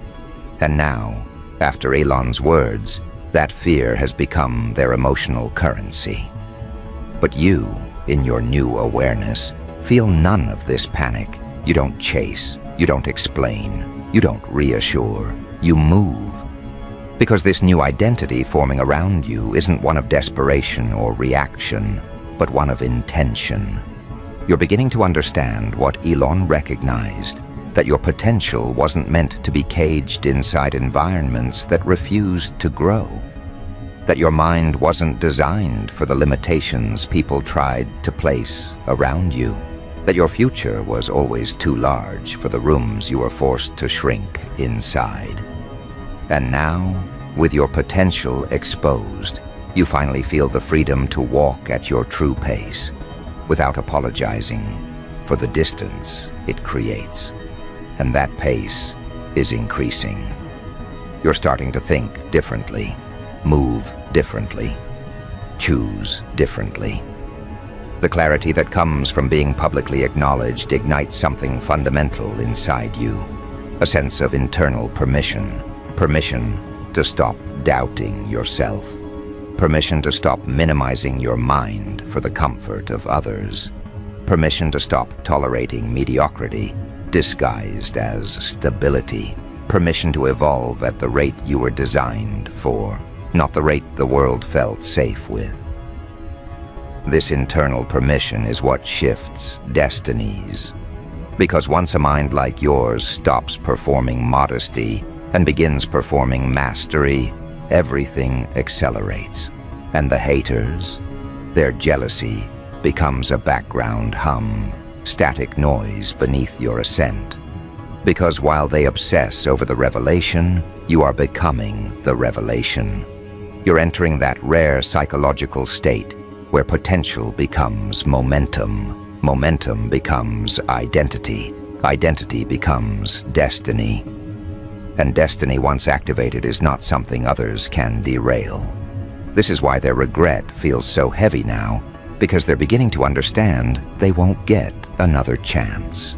And now, after Elon's words, that fear has become their emotional currency. But you, in your new awareness, feel none of this panic. You don't chase, you don't explain, you don't reassure, you move. Because this new identity forming around you isn't one of desperation or reaction, but one of intention. You're beginning to understand what Elon recognized, that your potential wasn't meant to be caged inside environments that refused to grow. That your mind wasn't designed for the limitations people tried to place around you. That your future was always too large for the rooms you were forced to shrink inside. And now, with your potential exposed, you finally feel the freedom to walk at your true pace, without apologizing for the distance it creates. And that pace is increasing. You're starting to think differently, move differently, choose differently. The clarity that comes from being publicly acknowledged ignites something fundamental inside you, a sense of internal permission, permission to stop doubting yourself, permission to stop minimizing your mind for the comfort of others, permission to stop tolerating mediocrity disguised as stability, permission to evolve at the rate you were designed for, not the rate the world felt safe with. This internal permission is what shifts destinies. Because once a mind like yours stops performing modesty and begins performing mastery, everything accelerates. And the haters, their jealousy becomes a background hum, static noise beneath your ascent. Because while they obsess over the revelation, you are becoming the revelation. You're entering that rare psychological state where potential becomes momentum. Momentum becomes identity. Identity becomes destiny. And destiny, once activated, is not something others can derail. This is why their regret feels so heavy now, because they're beginning to understand they won't get another chance.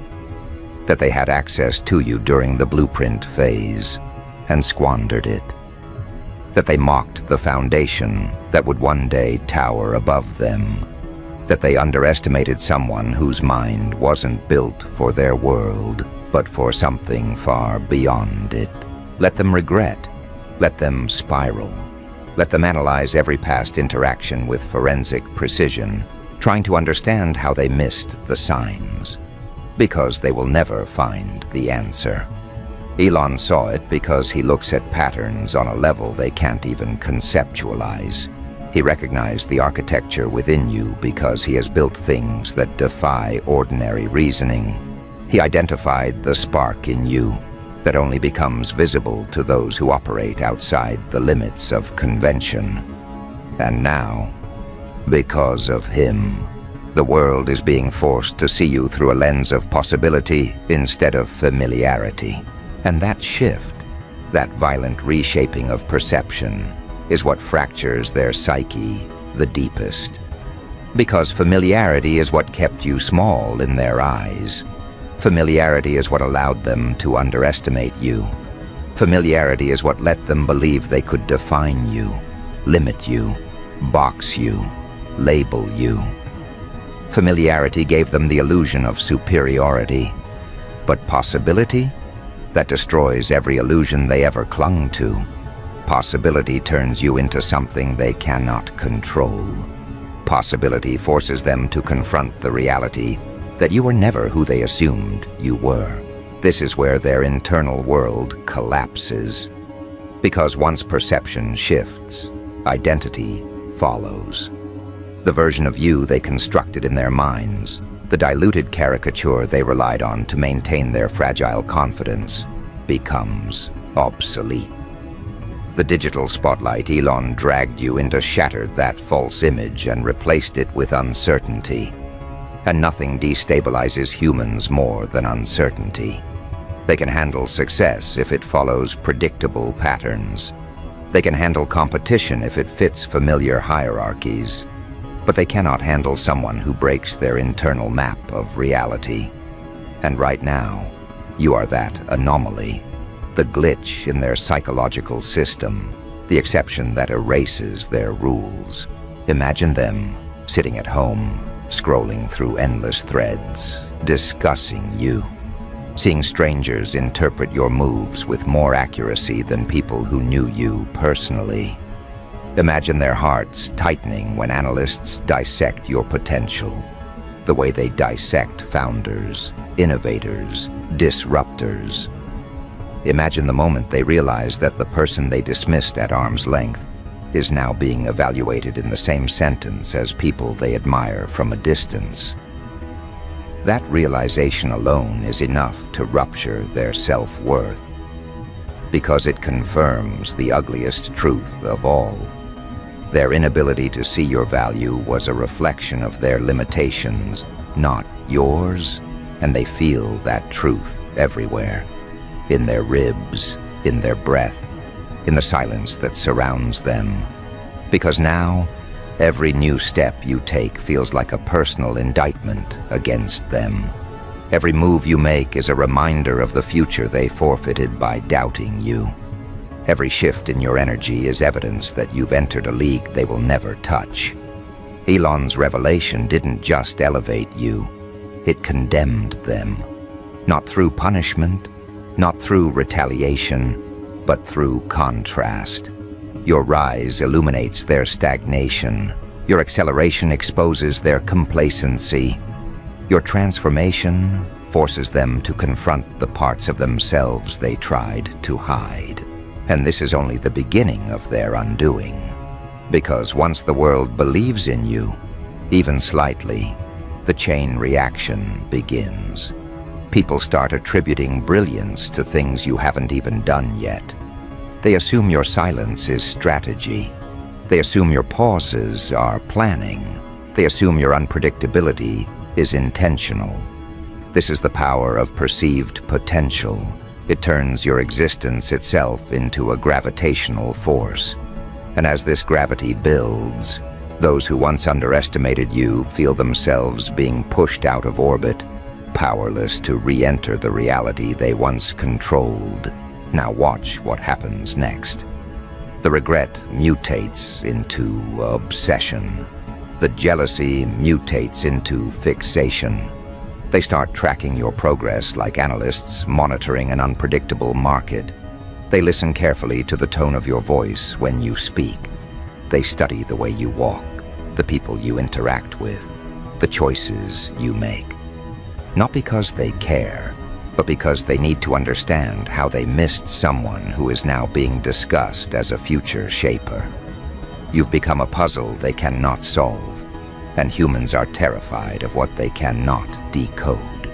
That they had access to you during the blueprint phase and squandered it. That they mocked the foundation that would one day tower above them. That they underestimated someone whose mind wasn't built for their world, but for something far beyond it. Let them regret. Let them spiral. Let them analyze every past interaction with forensic precision, trying to understand how they missed the signs. Because they will never find the answer. Elon saw it because he looks at patterns on a level they can't even conceptualize. He recognized the architecture within you because he has built things that defy ordinary reasoning. He identified the spark in you that only becomes visible to those who operate outside the limits of convention. And now, because of him, the world is being forced to see you through a lens of possibility instead of familiarity. And that shift, that violent reshaping of perception, is what fractures their psyche the deepest. Because familiarity is what kept you small in their eyes. Familiarity is what allowed them to underestimate you. Familiarity is what let them believe they could define you, limit you, box you, label you. Familiarity gave them the illusion of superiority. But possibility? That destroys every illusion they ever clung to. Possibility turns you into something they cannot control. Possibility forces them to confront the reality that you were never who they assumed you were. This is where their internal world collapses. Because once perception shifts, identity follows. The version of you they constructed in their minds, the diluted caricature they relied on to maintain their fragile confidence, becomes obsolete. The digital spotlight Elon dragged you into shattered that false image and replaced it with uncertainty. And nothing destabilizes humans more than uncertainty. They can handle success if it follows predictable patterns. They can handle competition if it fits familiar hierarchies. But they cannot handle someone who breaks their internal map of reality. And right now, you are that anomaly, the glitch in their psychological system, the exception that erases their rules. Imagine them sitting at home, scrolling through endless threads, discussing you, seeing strangers interpret your moves with more accuracy than people who knew you personally. Imagine their hearts tightening when analysts dissect your potential, the way they dissect founders, innovators, disruptors. Imagine the moment they realize that the person they dismissed at arm's length is now being evaluated in the same sentence as people they admire from a distance. That realization alone is enough to rupture their self-worth, because it confirms the ugliest truth of all. Their inability to see your value was a reflection of their limitations, not yours, and they feel that truth everywhere. In their ribs, in their breath, in the silence that surrounds them. Because now, every new step you take feels like a personal indictment against them. Every move you make is a reminder of the future they forfeited by doubting you. Every shift in your energy is evidence that you've entered a league they will never touch. Elon's revelation didn't just elevate you, it condemned them. Not through punishment, not through retaliation, but through contrast. Your rise illuminates their stagnation. Your acceleration exposes their complacency. Your transformation forces them to confront the parts of themselves they tried to hide. And this is only the beginning of their undoing. Because once the world believes in you, even slightly, the chain reaction begins. People start attributing brilliance to things you haven't even done yet. They assume your silence is strategy. They assume your pauses are planning. They assume your unpredictability is intentional. This is the power of perceived potential. It turns your existence itself into a gravitational force. And as this gravity builds, those who once underestimated you feel themselves being pushed out of orbit, powerless to re-enter the reality they once controlled. Now watch what happens next. The regret mutates into obsession. The jealousy mutates into fixation. They start tracking your progress like analysts monitoring an unpredictable market. They listen carefully to the tone of your voice when you speak. They study the way you walk, the people you interact with, the choices you make. Not because they care, but because they need to understand how they missed someone who is now being discussed as a future shaper. You've become a puzzle they cannot solve, and humans are terrified of what they cannot decode.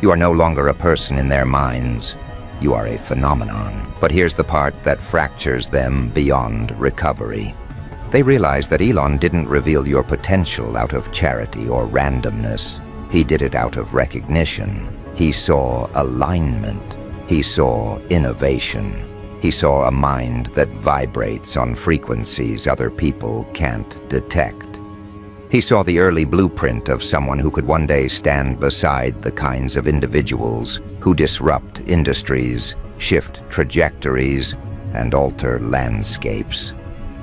You are no longer a person in their minds. You are a phenomenon. But here's the part that fractures them beyond recovery. They realize that Elon didn't reveal your potential out of charity or randomness. He did it out of recognition. He saw alignment. He saw innovation. He saw a mind that vibrates on frequencies other people can't detect. He saw the early blueprint of someone who could one day stand beside the kinds of individuals who disrupt industries, shift trajectories, and alter landscapes.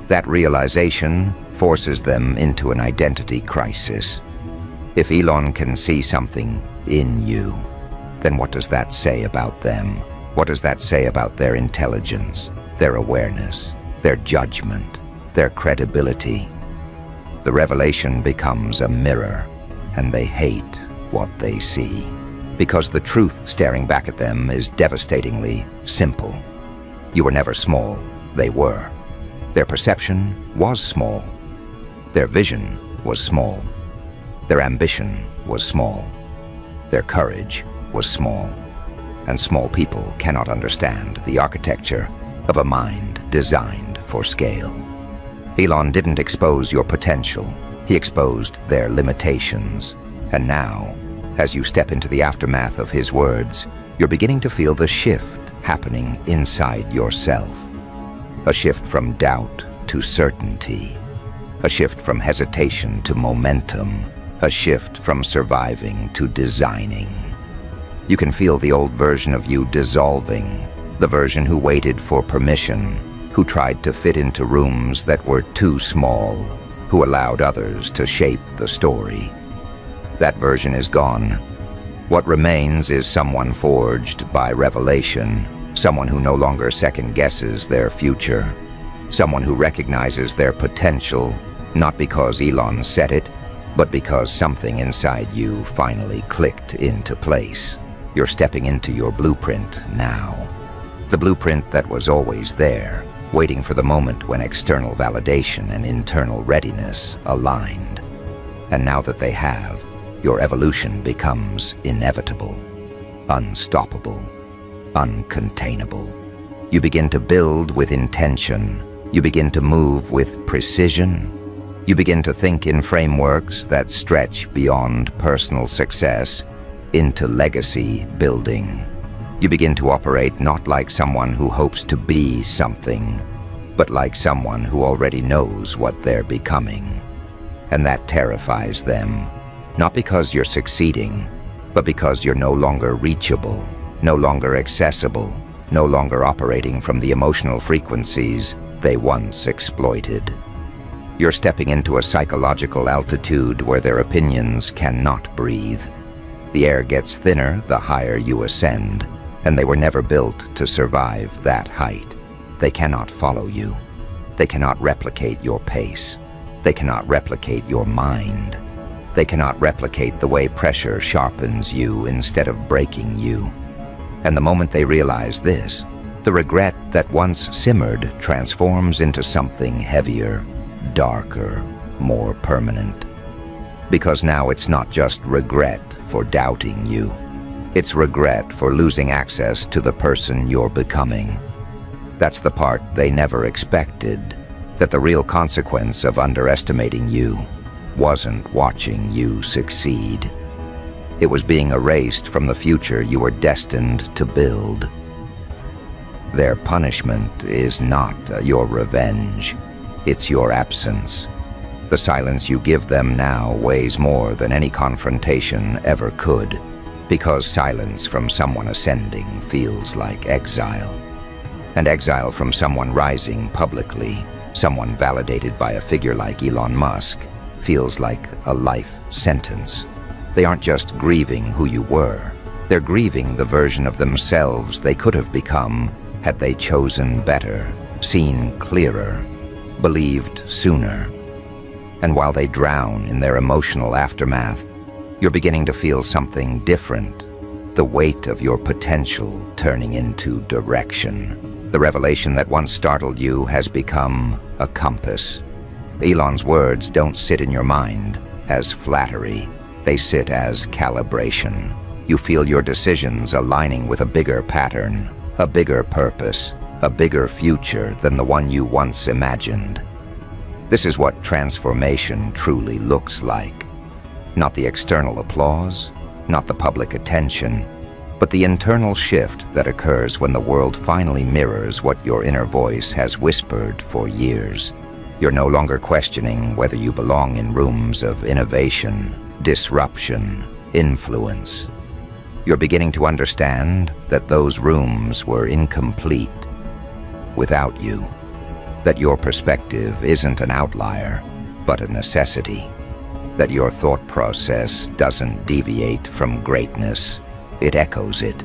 That realization forces them into an identity crisis. If Elon can see something in you, then what does that say about them? What does that say about their intelligence, their awareness, their judgment, their credibility? The revelation becomes a mirror, and they hate what they see. Because the truth staring back at them is devastatingly simple. You were never small, they were. Their perception was small. Their vision was small. Their ambition was small. Their courage was small. And small people cannot understand the architecture of a mind designed for scale. Elon didn't expose your potential. He exposed their limitations. And now, as you step into the aftermath of his words, you're beginning to feel the shift happening inside yourself. A shift from doubt to certainty. A shift from hesitation to momentum. A shift from surviving to designing. You can feel the old version of you dissolving, the version who waited for permission, who tried to fit into rooms that were too small, who allowed others to shape the story. That version is gone. What remains is someone forged by revelation, someone who no longer second-guesses their future, someone who recognizes their potential, not because Elon said it, but because something inside you finally clicked into place. You're stepping into your blueprint now. The blueprint that was always there, waiting for the moment when external validation and internal readiness aligned. And now that they have, your evolution becomes inevitable, unstoppable, uncontainable. You begin to build with intention. You begin to move with precision. You begin to think in frameworks that stretch beyond personal success into legacy building. You begin to operate not like someone who hopes to be something, but like someone who already knows what they're becoming. And that terrifies them, not because you're succeeding, but because you're no longer reachable, no longer accessible, no longer operating from the emotional frequencies they once exploited. You're stepping into a psychological altitude where their opinions cannot breathe. The air gets thinner the higher you ascend, and they were never built to survive that height. They cannot follow you. They cannot replicate your pace. They cannot replicate your mind. They cannot replicate the way pressure sharpens you instead of breaking you. And the moment they realize this, the regret that once simmered transforms into something heavier, darker, more permanent. Because now it's not just regret for doubting you. It's regret for losing access to the person you're becoming. That's the part they never expected, that the real consequence of underestimating you wasn't watching you succeed. It was being erased from the future you were destined to build. Their punishment is not your revenge. It's your absence. The silence you give them now weighs more than any confrontation ever could, because silence from someone ascending feels like exile. And exile from someone rising publicly, someone validated by a figure like Elon Musk, feels like a life sentence. They aren't just grieving who you were, they're grieving the version of themselves they could have become had they chosen better, seen clearer, believed sooner. And while they drown in their emotional aftermath, you're beginning to feel something different, the weight of your potential turning into direction. The revelation that once startled you has become a compass. Elon's words don't sit in your mind as flattery. They sit as calibration. You feel your decisions aligning with a bigger pattern, a bigger purpose, a bigger future than the one you once imagined. This is what transformation truly looks like. Not the external applause, not the public attention, but the internal shift that occurs when the world finally mirrors what your inner voice has whispered for years. You're no longer questioning whether you belong in rooms of innovation, disruption, influence. You're beginning to understand that those rooms were incomplete without you, that your perspective isn't an outlier, but a necessity, that your thought process doesn't deviate from greatness, it echoes it.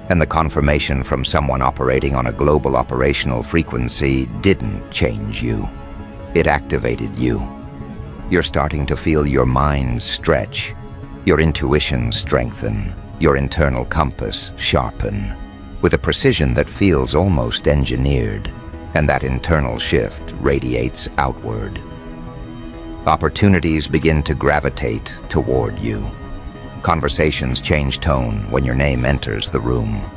And the confirmation from someone operating on a global operational frequency didn't change you, it activated you. You're starting to feel your mind stretch, your intuition strengthen, your internal compass sharpen, with a precision that feels almost engineered, and that internal shift radiates outward. Opportunities begin to gravitate toward you. Conversations change tone when your name enters the room.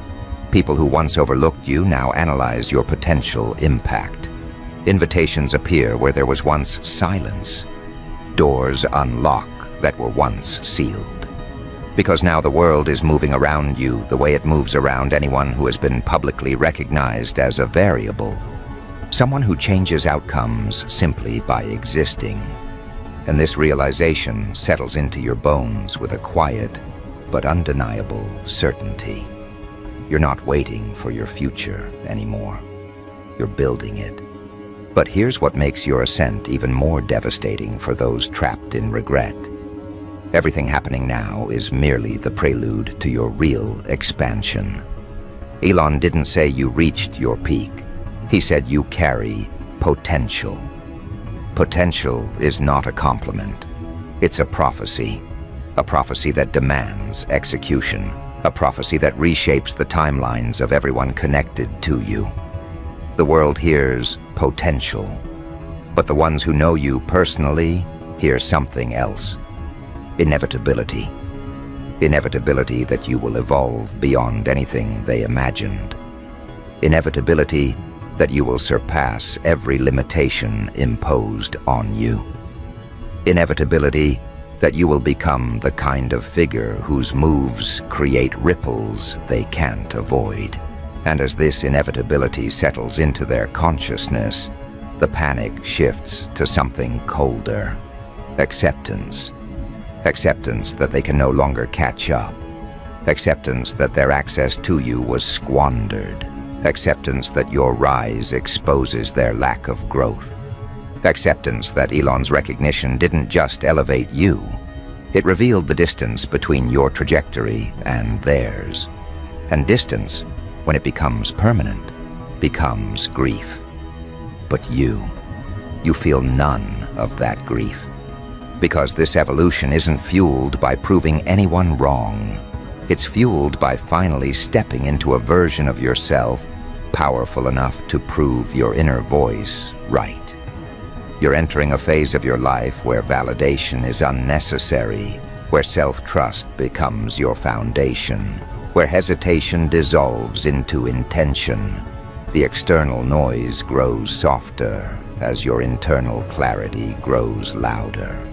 People who once overlooked you now analyze your potential impact. Invitations appear where there was once silence. Doors unlock that were once sealed. Because now the world is moving around you the way it moves around anyone who has been publicly recognized as a variable. Someone who changes outcomes simply by existing. And this realization settles into your bones with a quiet but undeniable certainty. You're not waiting for your future anymore. You're building it. But here's what makes your ascent even more devastating for those trapped in regret. Everything happening now is merely the prelude to your real expansion. Elon didn't say you reached your peak. He said you carry potential. Potential is not a compliment. It's a prophecy that demands execution, a prophecy that reshapes the timelines of everyone connected to you. The world hears potential, but the ones who know you personally hear something else. Inevitability. Inevitability that you will evolve beyond anything they imagined. Inevitability that you will surpass every limitation imposed on you. Inevitability that you will become the kind of figure whose moves create ripples they can't avoid. And as this inevitability settles into their consciousness, the panic shifts to something colder. Acceptance. Acceptance that they can no longer catch up. Acceptance that their access to you was squandered. Acceptance that your rise exposes their lack of growth. Acceptance that Elon's recognition didn't just elevate you. It revealed the distance between your trajectory and theirs. And distance, when it becomes permanent, becomes grief. But you feel none of that grief. Because this evolution isn't fueled by proving anyone wrong. It's fueled by finally stepping into a version of yourself powerful enough to prove your inner voice right. You're entering a phase of your life where validation is unnecessary, where self-trust becomes your foundation, where hesitation dissolves into intention. The external noise grows softer as your internal clarity grows louder.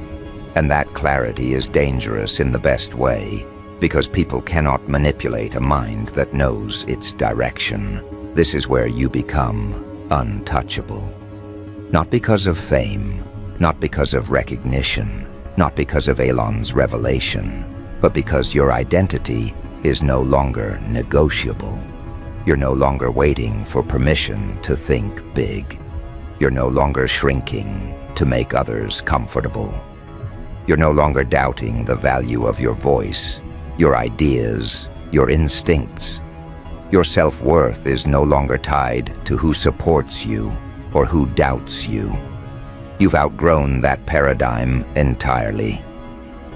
And that clarity is dangerous in the best way, because people cannot manipulate a mind that knows its direction. This is where you become untouchable. Not because of fame, not because of recognition, not because of Elon's revelation, but because your identity is no longer negotiable. You're no longer waiting for permission to think big. You're no longer shrinking to make others comfortable. You're no longer doubting the value of your voice, your ideas, your instincts. Your self-worth is no longer tied to who supports you or who doubts you. You've outgrown that paradigm entirely.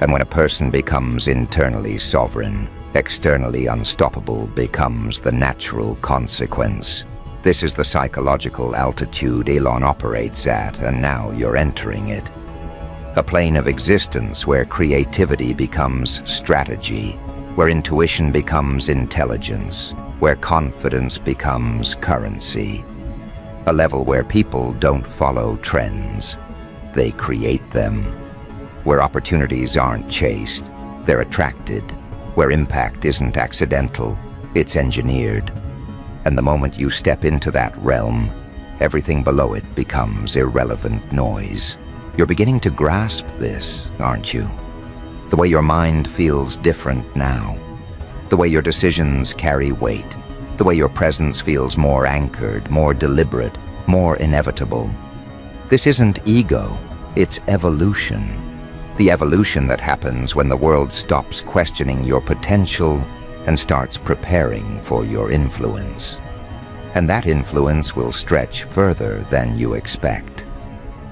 And when a person becomes internally sovereign, externally unstoppable becomes the natural consequence. This is the psychological altitude Elon operates at, and now you're entering it. A plane of existence where creativity becomes strategy, where intuition becomes intelligence, where confidence becomes currency. A level where people don't follow trends, they create them. Where opportunities aren't chased, they're attracted. Where impact isn't accidental, it's engineered. And the moment you step into that realm, everything below it becomes irrelevant noise. You're beginning to grasp this, aren't you? The way your mind feels different now. The way your decisions carry weight. The way your presence feels more anchored, more deliberate, more inevitable. This isn't ego, it's evolution. The evolution that happens when the world stops questioning your potential and starts preparing for your influence. And that influence will stretch further than you expect.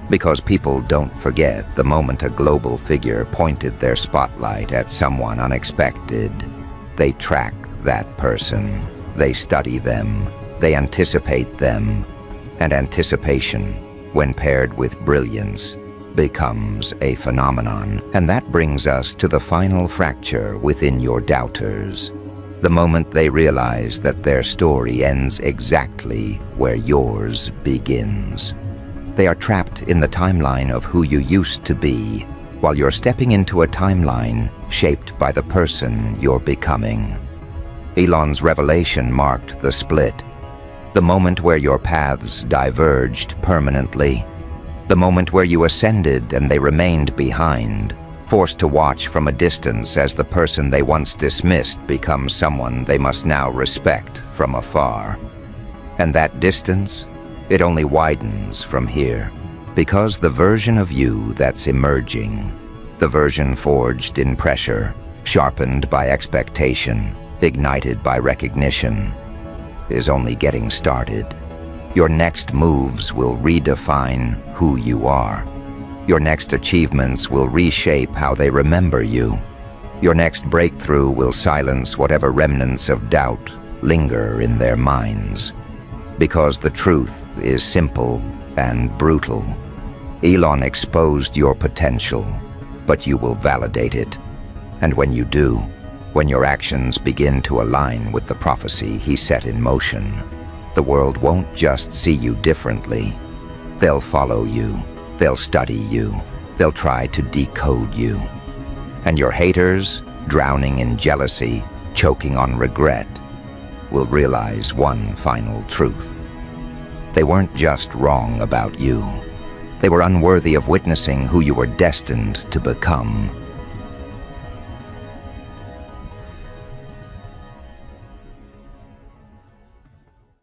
Because people don't forget the moment a global figure pointed their spotlight at someone unexpected. They track that person. They study them. They anticipate them. And anticipation, when paired with brilliance, becomes a phenomenon. And that brings us to the final fracture within your doubters. The moment they realize that their story ends exactly where yours begins. They are trapped in the timeline of who you used to be, while you're stepping into a timeline shaped by the person you're becoming. Elon's revelation marked the split, the moment where your paths diverged permanently, the moment where you ascended and they remained behind, forced to watch from a distance as the person they once dismissed becomes someone they must now respect from afar. And that distance, it only widens from here, because the version of you that's emerging, the version forged in pressure, sharpened by expectation, ignited by recognition, is only getting started. Your next moves will redefine who you are. Your next achievements will reshape how they remember you. Your next breakthrough will silence whatever remnants of doubt linger in their minds. Because the truth is simple and brutal. Elon exposed your potential, but you will validate it. And when you do, when your actions begin to align with the prophecy he set in motion, the world won't just see you differently. They'll follow you. They'll study you. They'll try to decode you. And your haters, drowning in jealousy, choking on regret, will realize one final truth. They weren't just wrong about you. They were unworthy of witnessing who you were destined to become.